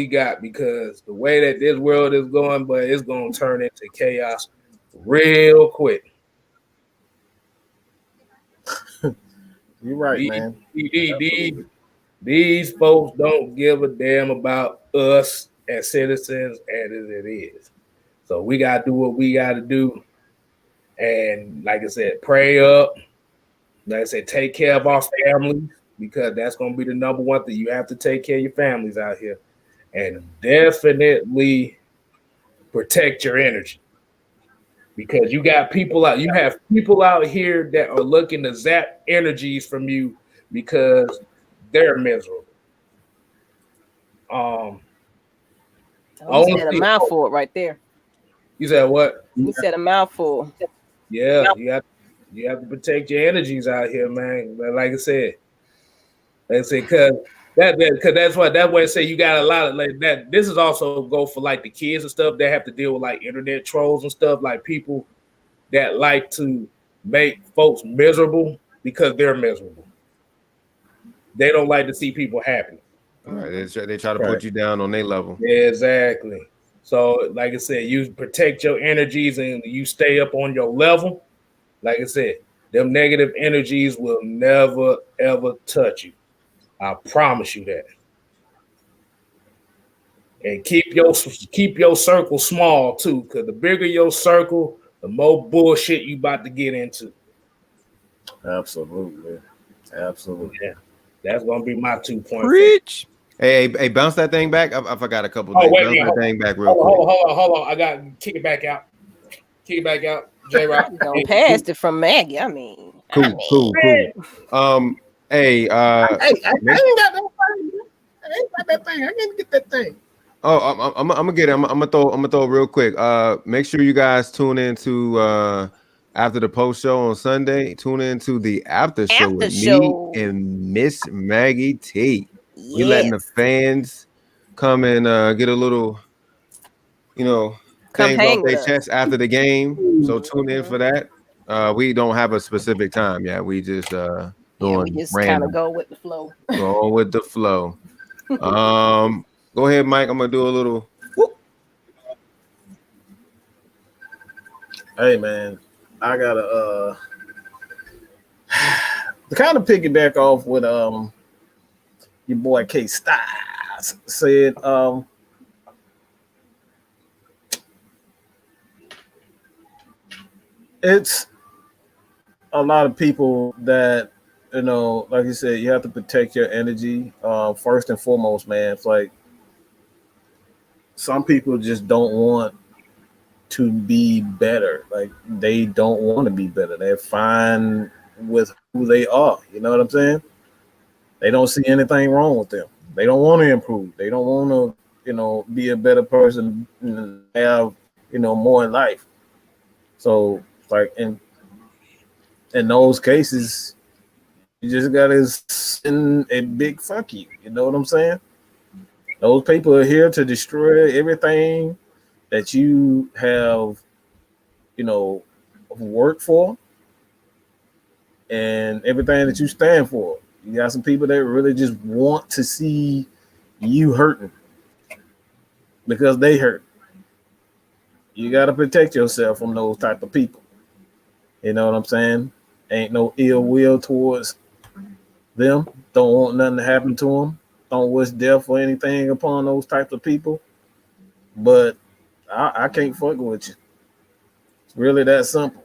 got, because the way that this world is going, but it's gonna turn into chaos real quick. You're right, man. These folks don't give a damn about us as citizens as it is. So we gotta do what we gotta do. And like I said, pray up. Like I said, take care of our families because that's gonna be the number one thing. You have to take care of your families out here. And definitely protect your energy. Because you have people out here that are looking to zap energies from you because they're miserable. You said a mouthful right there. You said what? You said a mouthful. Yeah, you have to protect your energies out here, man. But like I said, because that's why I say you got a lot of like that. This is also go for like the kids and stuff that have to deal with like internet trolls and stuff, like people that like to make folks miserable because they're miserable. They don't like to see people happy. All right, they try to put you down on their level. Yeah, exactly. So, like I said, you protect your energies and you stay up on your level. Like I said, them negative energies will never ever touch you. I promise you that. And keep your circle small too, because the bigger your circle, the more bullshit you about to get into. Absolutely. Yeah, that's gonna be my 2 points. Preach. Hey, bounce that thing back. I forgot a couple things. Bounce that thing back real quick. Hold on. I got to kick it back out. J-Rock. Don't pass it from Maggie. Cool. Hey, I ain't got that thing. I can't get that thing. Oh, I'm gonna get it. I'm gonna throw it real quick. Make sure you guys tune into after the post show on Sunday. Tune into the after show with me and Miss Maggie T. Yes. We letting the fans come and get a little, things off their chest after the game. So tune in for that. We don't have a specific time yet. We just we just kind of go with the flow. Go with the flow. Go ahead, Mike. I'm gonna do a little. Whoop. Hey, man, I gotta to kind of piggyback off with your boy KStylz said. It's a lot of people that, like you said, you have to protect your energy. First and foremost, man, it's like some people just don't want to be better. Like they don't want to be better. They're fine with who they are. You know what I'm saying? They don't see anything wrong with them. They don't want to improve. They don't want to, be a better person and have, more in life. So like in those cases, you just gotta send a big fuck you. You know what I'm saying? Those people are here to destroy everything that you have, worked for and everything that you stand for. You got some people that really just want to see you hurting because they hurt. You got to protect yourself from those type of people. You know what I'm saying? Ain't no ill will towards them. Don't want nothing to happen to them. Don't wish death or anything upon those types of people. But I can't fuck with you. It's really that simple.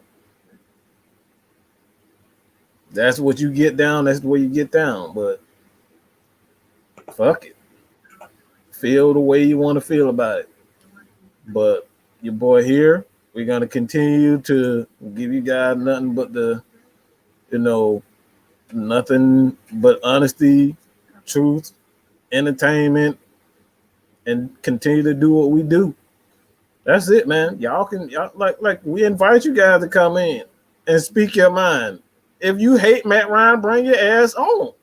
That's what you get down. That's the way you get down. But fuck it. Feel the way you want to feel about it. But your boy here, we're going to continue to give you guys nothing but nothing but honesty, truth, entertainment, and continue to do what we do. That's it, man. Y'all like we invite you guys to come in and speak your mind. If you hate Matt Ryan, bring your ass on.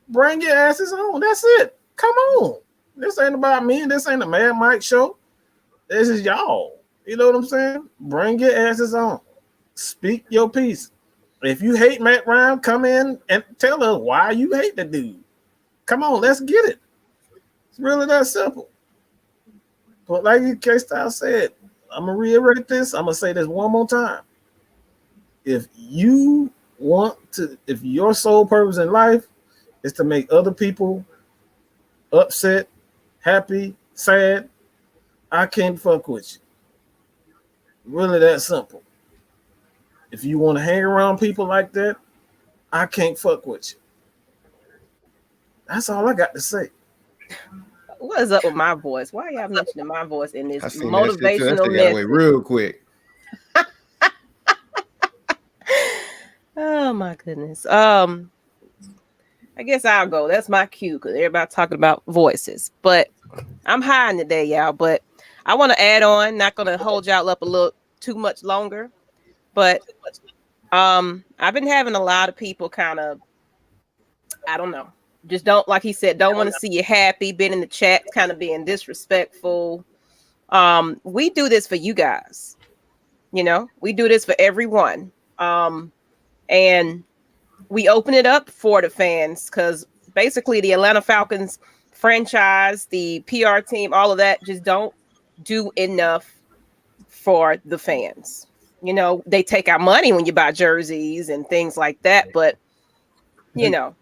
Bring your asses on. That's it. Come on. This ain't about me. This ain't a Mad Mike show. This is y'all. You know what I'm saying? Bring your asses on. Speak your piece. If you hate Matt Ryan, come in and tell us why you hate the dude. Come on, let's get it. It's really that simple. But like KStylz said, I'm going to reiterate this. I'm going to say this one more time. If your sole purpose in life is to make other people upset, happy, sad, I can't fuck with you. Really that simple. If you want to hang around people like that, I can't fuck with you. That's all I got to say. What is up with my voice? Why y'all mentioning my voice in this motivational message? Real quick. Oh my goodness. I guess I'll go. That's my cue because everybody talking about voices. But I'm hiding today, y'all. But I want to add on. Not gonna hold y'all up a little too much longer. But I've been having a lot of people kind of, I don't know, just don't, like he said, don't want to see you happy, been in the chat, kind of being disrespectful. We do this for you guys. You know, we do this for everyone. And we open it up for the fans because basically the Atlanta Falcons franchise, the PR team, all of that just don't do enough for the fans. You know, they take out money when you buy jerseys and things like that, but you know,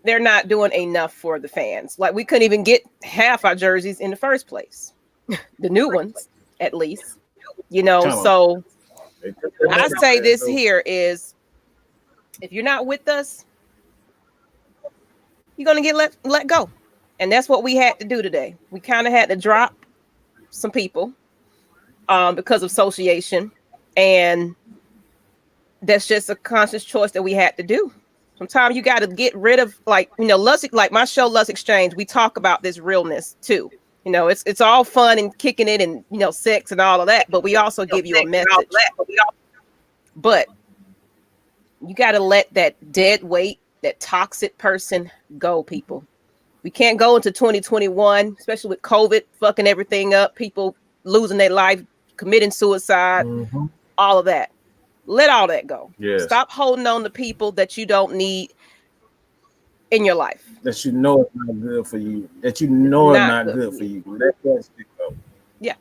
they're not doing enough for the fans. Like we couldn't even get half our jerseys in the first place. The new ones, at least. You know, so I say this here is if you're not with us, you're gonna get let go. And that's what we had to do today. We kind of had to drop some people because of association. And that's just a conscious choice that we had to do. Sometimes you got to get rid of, like, you know, Lust, like my show, Lust Exchange, we talk about this realness too. You know, it's all fun and kicking it and, you know, sex and all of that, but we also give you a message. But you got to let that dead weight, that toxic person go, people. We can't go into 2021, especially with COVID fucking everything up, people losing their life, committing suicide, all of that. Let all that go. Yes. Stop holding on to people that you don't need in your life. That you know it's not good for you. That you know it's not good for you. Let that shit go. Yeah.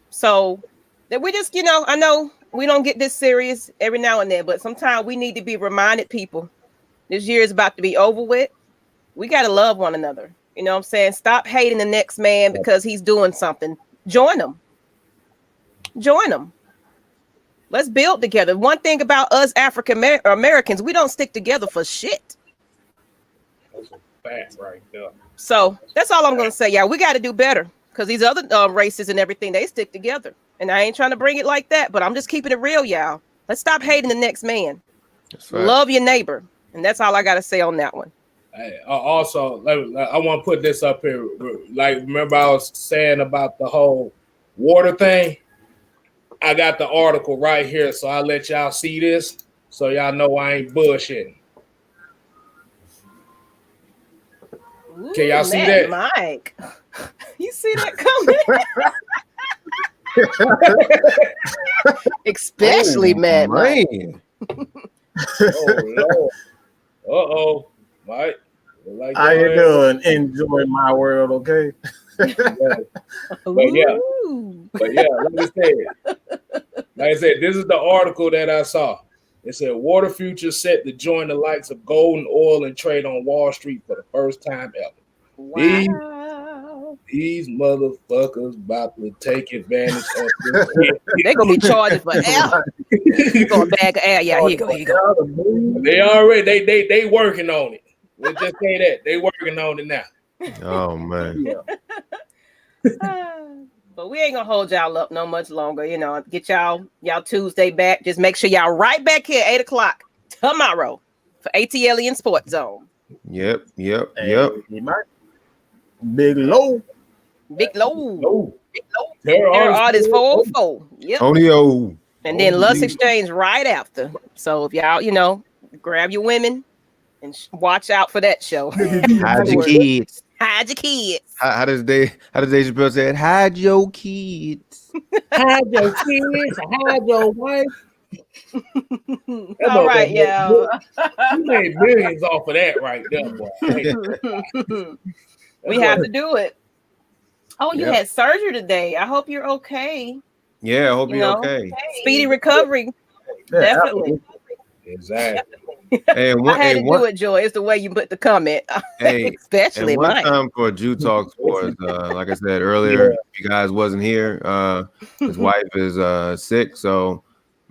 So that we just, you know, I know we don't get this serious every now and then, but sometimes we need to be reminded, people, this year is about to be over with. We got to love one another. You know what I'm saying? Stop hating the next man because he's doing something. Join him. Join them. Let's build together. One thing about us African Americans, we don't stick together for shit. That's a fact right there. So that's all I'm going to say. Yeah, we got to do better because these other races and everything, they stick together. And I ain't trying to bring it like that, but I'm just keeping it real, y'all. Let's stop hating the next man. Love your neighbor. And that's all I got to say on that one. Hey, also, I want to put this up here. Like, remember I was saying about the whole water thing? I got the article right here, so I'll let y'all see this so y'all know I ain't bullshitting. Ooh, can y'all see that? Mike, you see that coming? Especially Mad Mike. Oh, Lord. Uh-oh, Mike. Like how you doing? Enjoy my world, okay? But yeah, like I said, this is the article that I saw. It said water futures set to join the likes of gold and oil and trade on Wall Street for the first time ever. Wow. These motherfuckers about to take advantage of this. They're gonna be charging for air. You're going bag of air. Yeah, here you go. They already they working on it. Let's just say that they working on it now. Oh man. But we ain't gonna hold y'all up no much longer. You know, get y'all Tuesday back. Just make sure y'all right back here 8:00 tomorrow for ATL and Sports Zone. Yep. Big low. Their artist 404. Yep. Tonyo. And then Lust Exchange right after. So if y'all, you know, grab your women and watch out for that show. Hide your kids. Hide your kids. How does Dave Chappelle say it? Hide your kids. Hide your kids. Hide your wife. All right, y'all. You made millions off of that right there, boy. We have to do it. Oh, you had surgery today. I hope you're okay. Yeah, I hope you're okay. Speedy recovery. Definitely. Exactly. Hey, I had to do it, Joy. It's the way you put the comment, hey, especially and one mine. time for Ju Talk Sports, like I said earlier, if you guys wasn't here, his wife is sick, so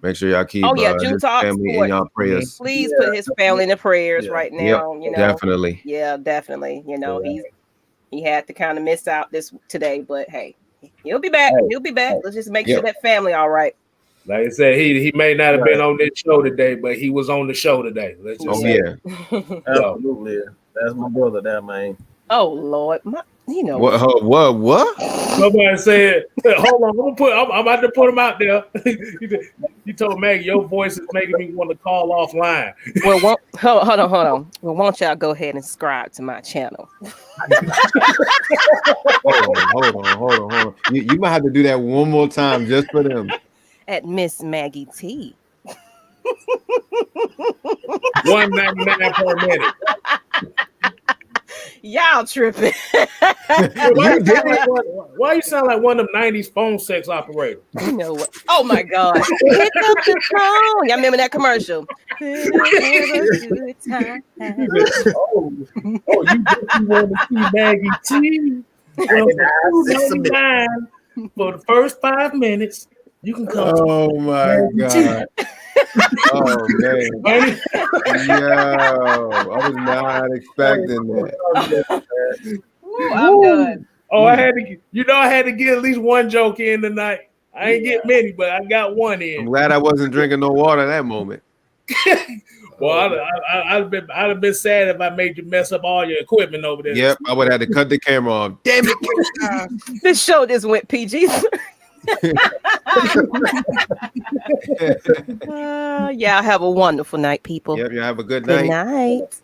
make sure y'all keep Ju his Talk family in Sports. y'all prayers. Please put his family in the prayers right now. Yep, you know, definitely. Yeah, definitely. You know, he had to kind of miss out this today, but hey, he'll be back. He'll be back. Let's just make sure that family all right. Like I said, he may not have been on this show today, but he was on the show today. Let's just say. Absolutely. That's my brother, that man. Oh Lord, What? Somebody said, "Hold on, I'm about to put him out there." You told Maggie, your voice is making me want to call offline. Well, hold on. Well, why don't y'all go ahead and subscribe to my channel? Hold on. You might have to do that one more time just for them. At Miss Maggie T. $1.99 per minute. Y'all tripping. Why you sound like one of them 90s phone sex operators? You know what? Oh my God. Pick up the phone. Y'all remember that commercial? You want to see Maggie T? Well, for the first 5 minutes, you can come. Oh my God. Oh man. Yo, I was not expecting that. Ooh, I'm done. Oh, I had to get at least one joke in tonight. I ain't get many, but I got one in. I'm glad I wasn't drinking no water at that moment. Well, I'd have been sad if I made you mess up all your equipment over there. Yep, I would have had to cut the camera off. Damn it. This show just went PG. Y'all have a wonderful night, people. Yep, you have a good night. Good night.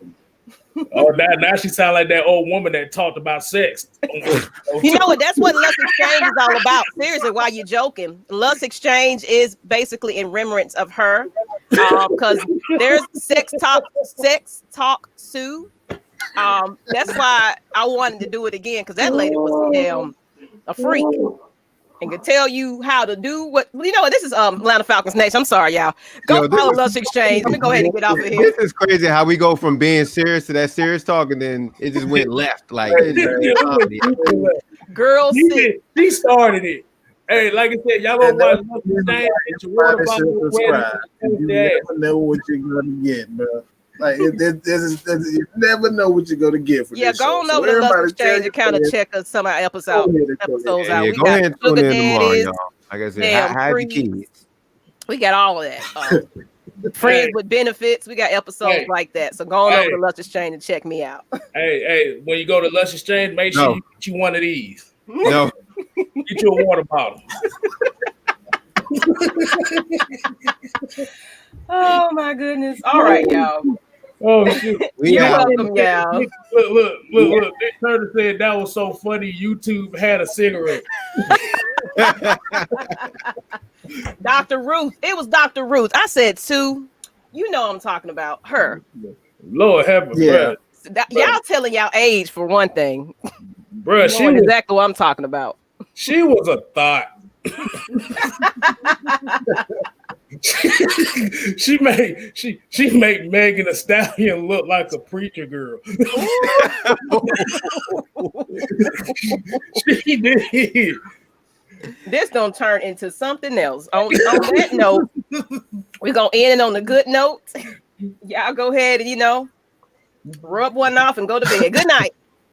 Oh, now she sounds like that old woman that talked about sex. You know what? That's what Lust Exchange is all about. Seriously, why you joking? Lust Exchange is basically in remembrance of her, because there's sex talk Sue. That's why I wanted to do it again, because that lady was a freak. And can tell you how to do what this is Atlanta Falcons Nation. I'm sorry, y'all. Go follow Lust Exchange. Let me go ahead and get off of here. This is crazy how we go from being serious to that serious talk, and then it just went left. Like girls, she started it. Hey, like I said, y'all gonna watch Lust Exchange. Get your water bottle ready. You never know what you're gonna get, bro. Like you never know what you're gonna get for this. Go on over to Lust Exchange and kind of check some of our episodes out. Yeah, go ahead and tune in tomorrow, y'all. Like I said, hide your kids. We got all of that. Friends with benefits. We got episodes like that. So go on over to Lust Exchange and check me out. Hey, when you go to Lust Exchange, make sure you get you one of these. No. Get you a water bottle. Oh my goodness. All right, y'all. Oh shoot. You're welcome, y'all. Look. Dick Turner said that was so funny. YouTube had a cigarette. Dr. Ruth. It was Dr. Ruth. I said Sue. You know what I'm talking about. Her. Lord have mercy. Y'all telling y'all age for one thing. Bruh, she was exactly what I'm talking about. She was a thought. she made Megan Thee Stallion look like a preacher girl. She did. This gonna turn into something else. On that note, we're gonna end it on a good note. Y'all go ahead and rub one off and go to bed. Good night.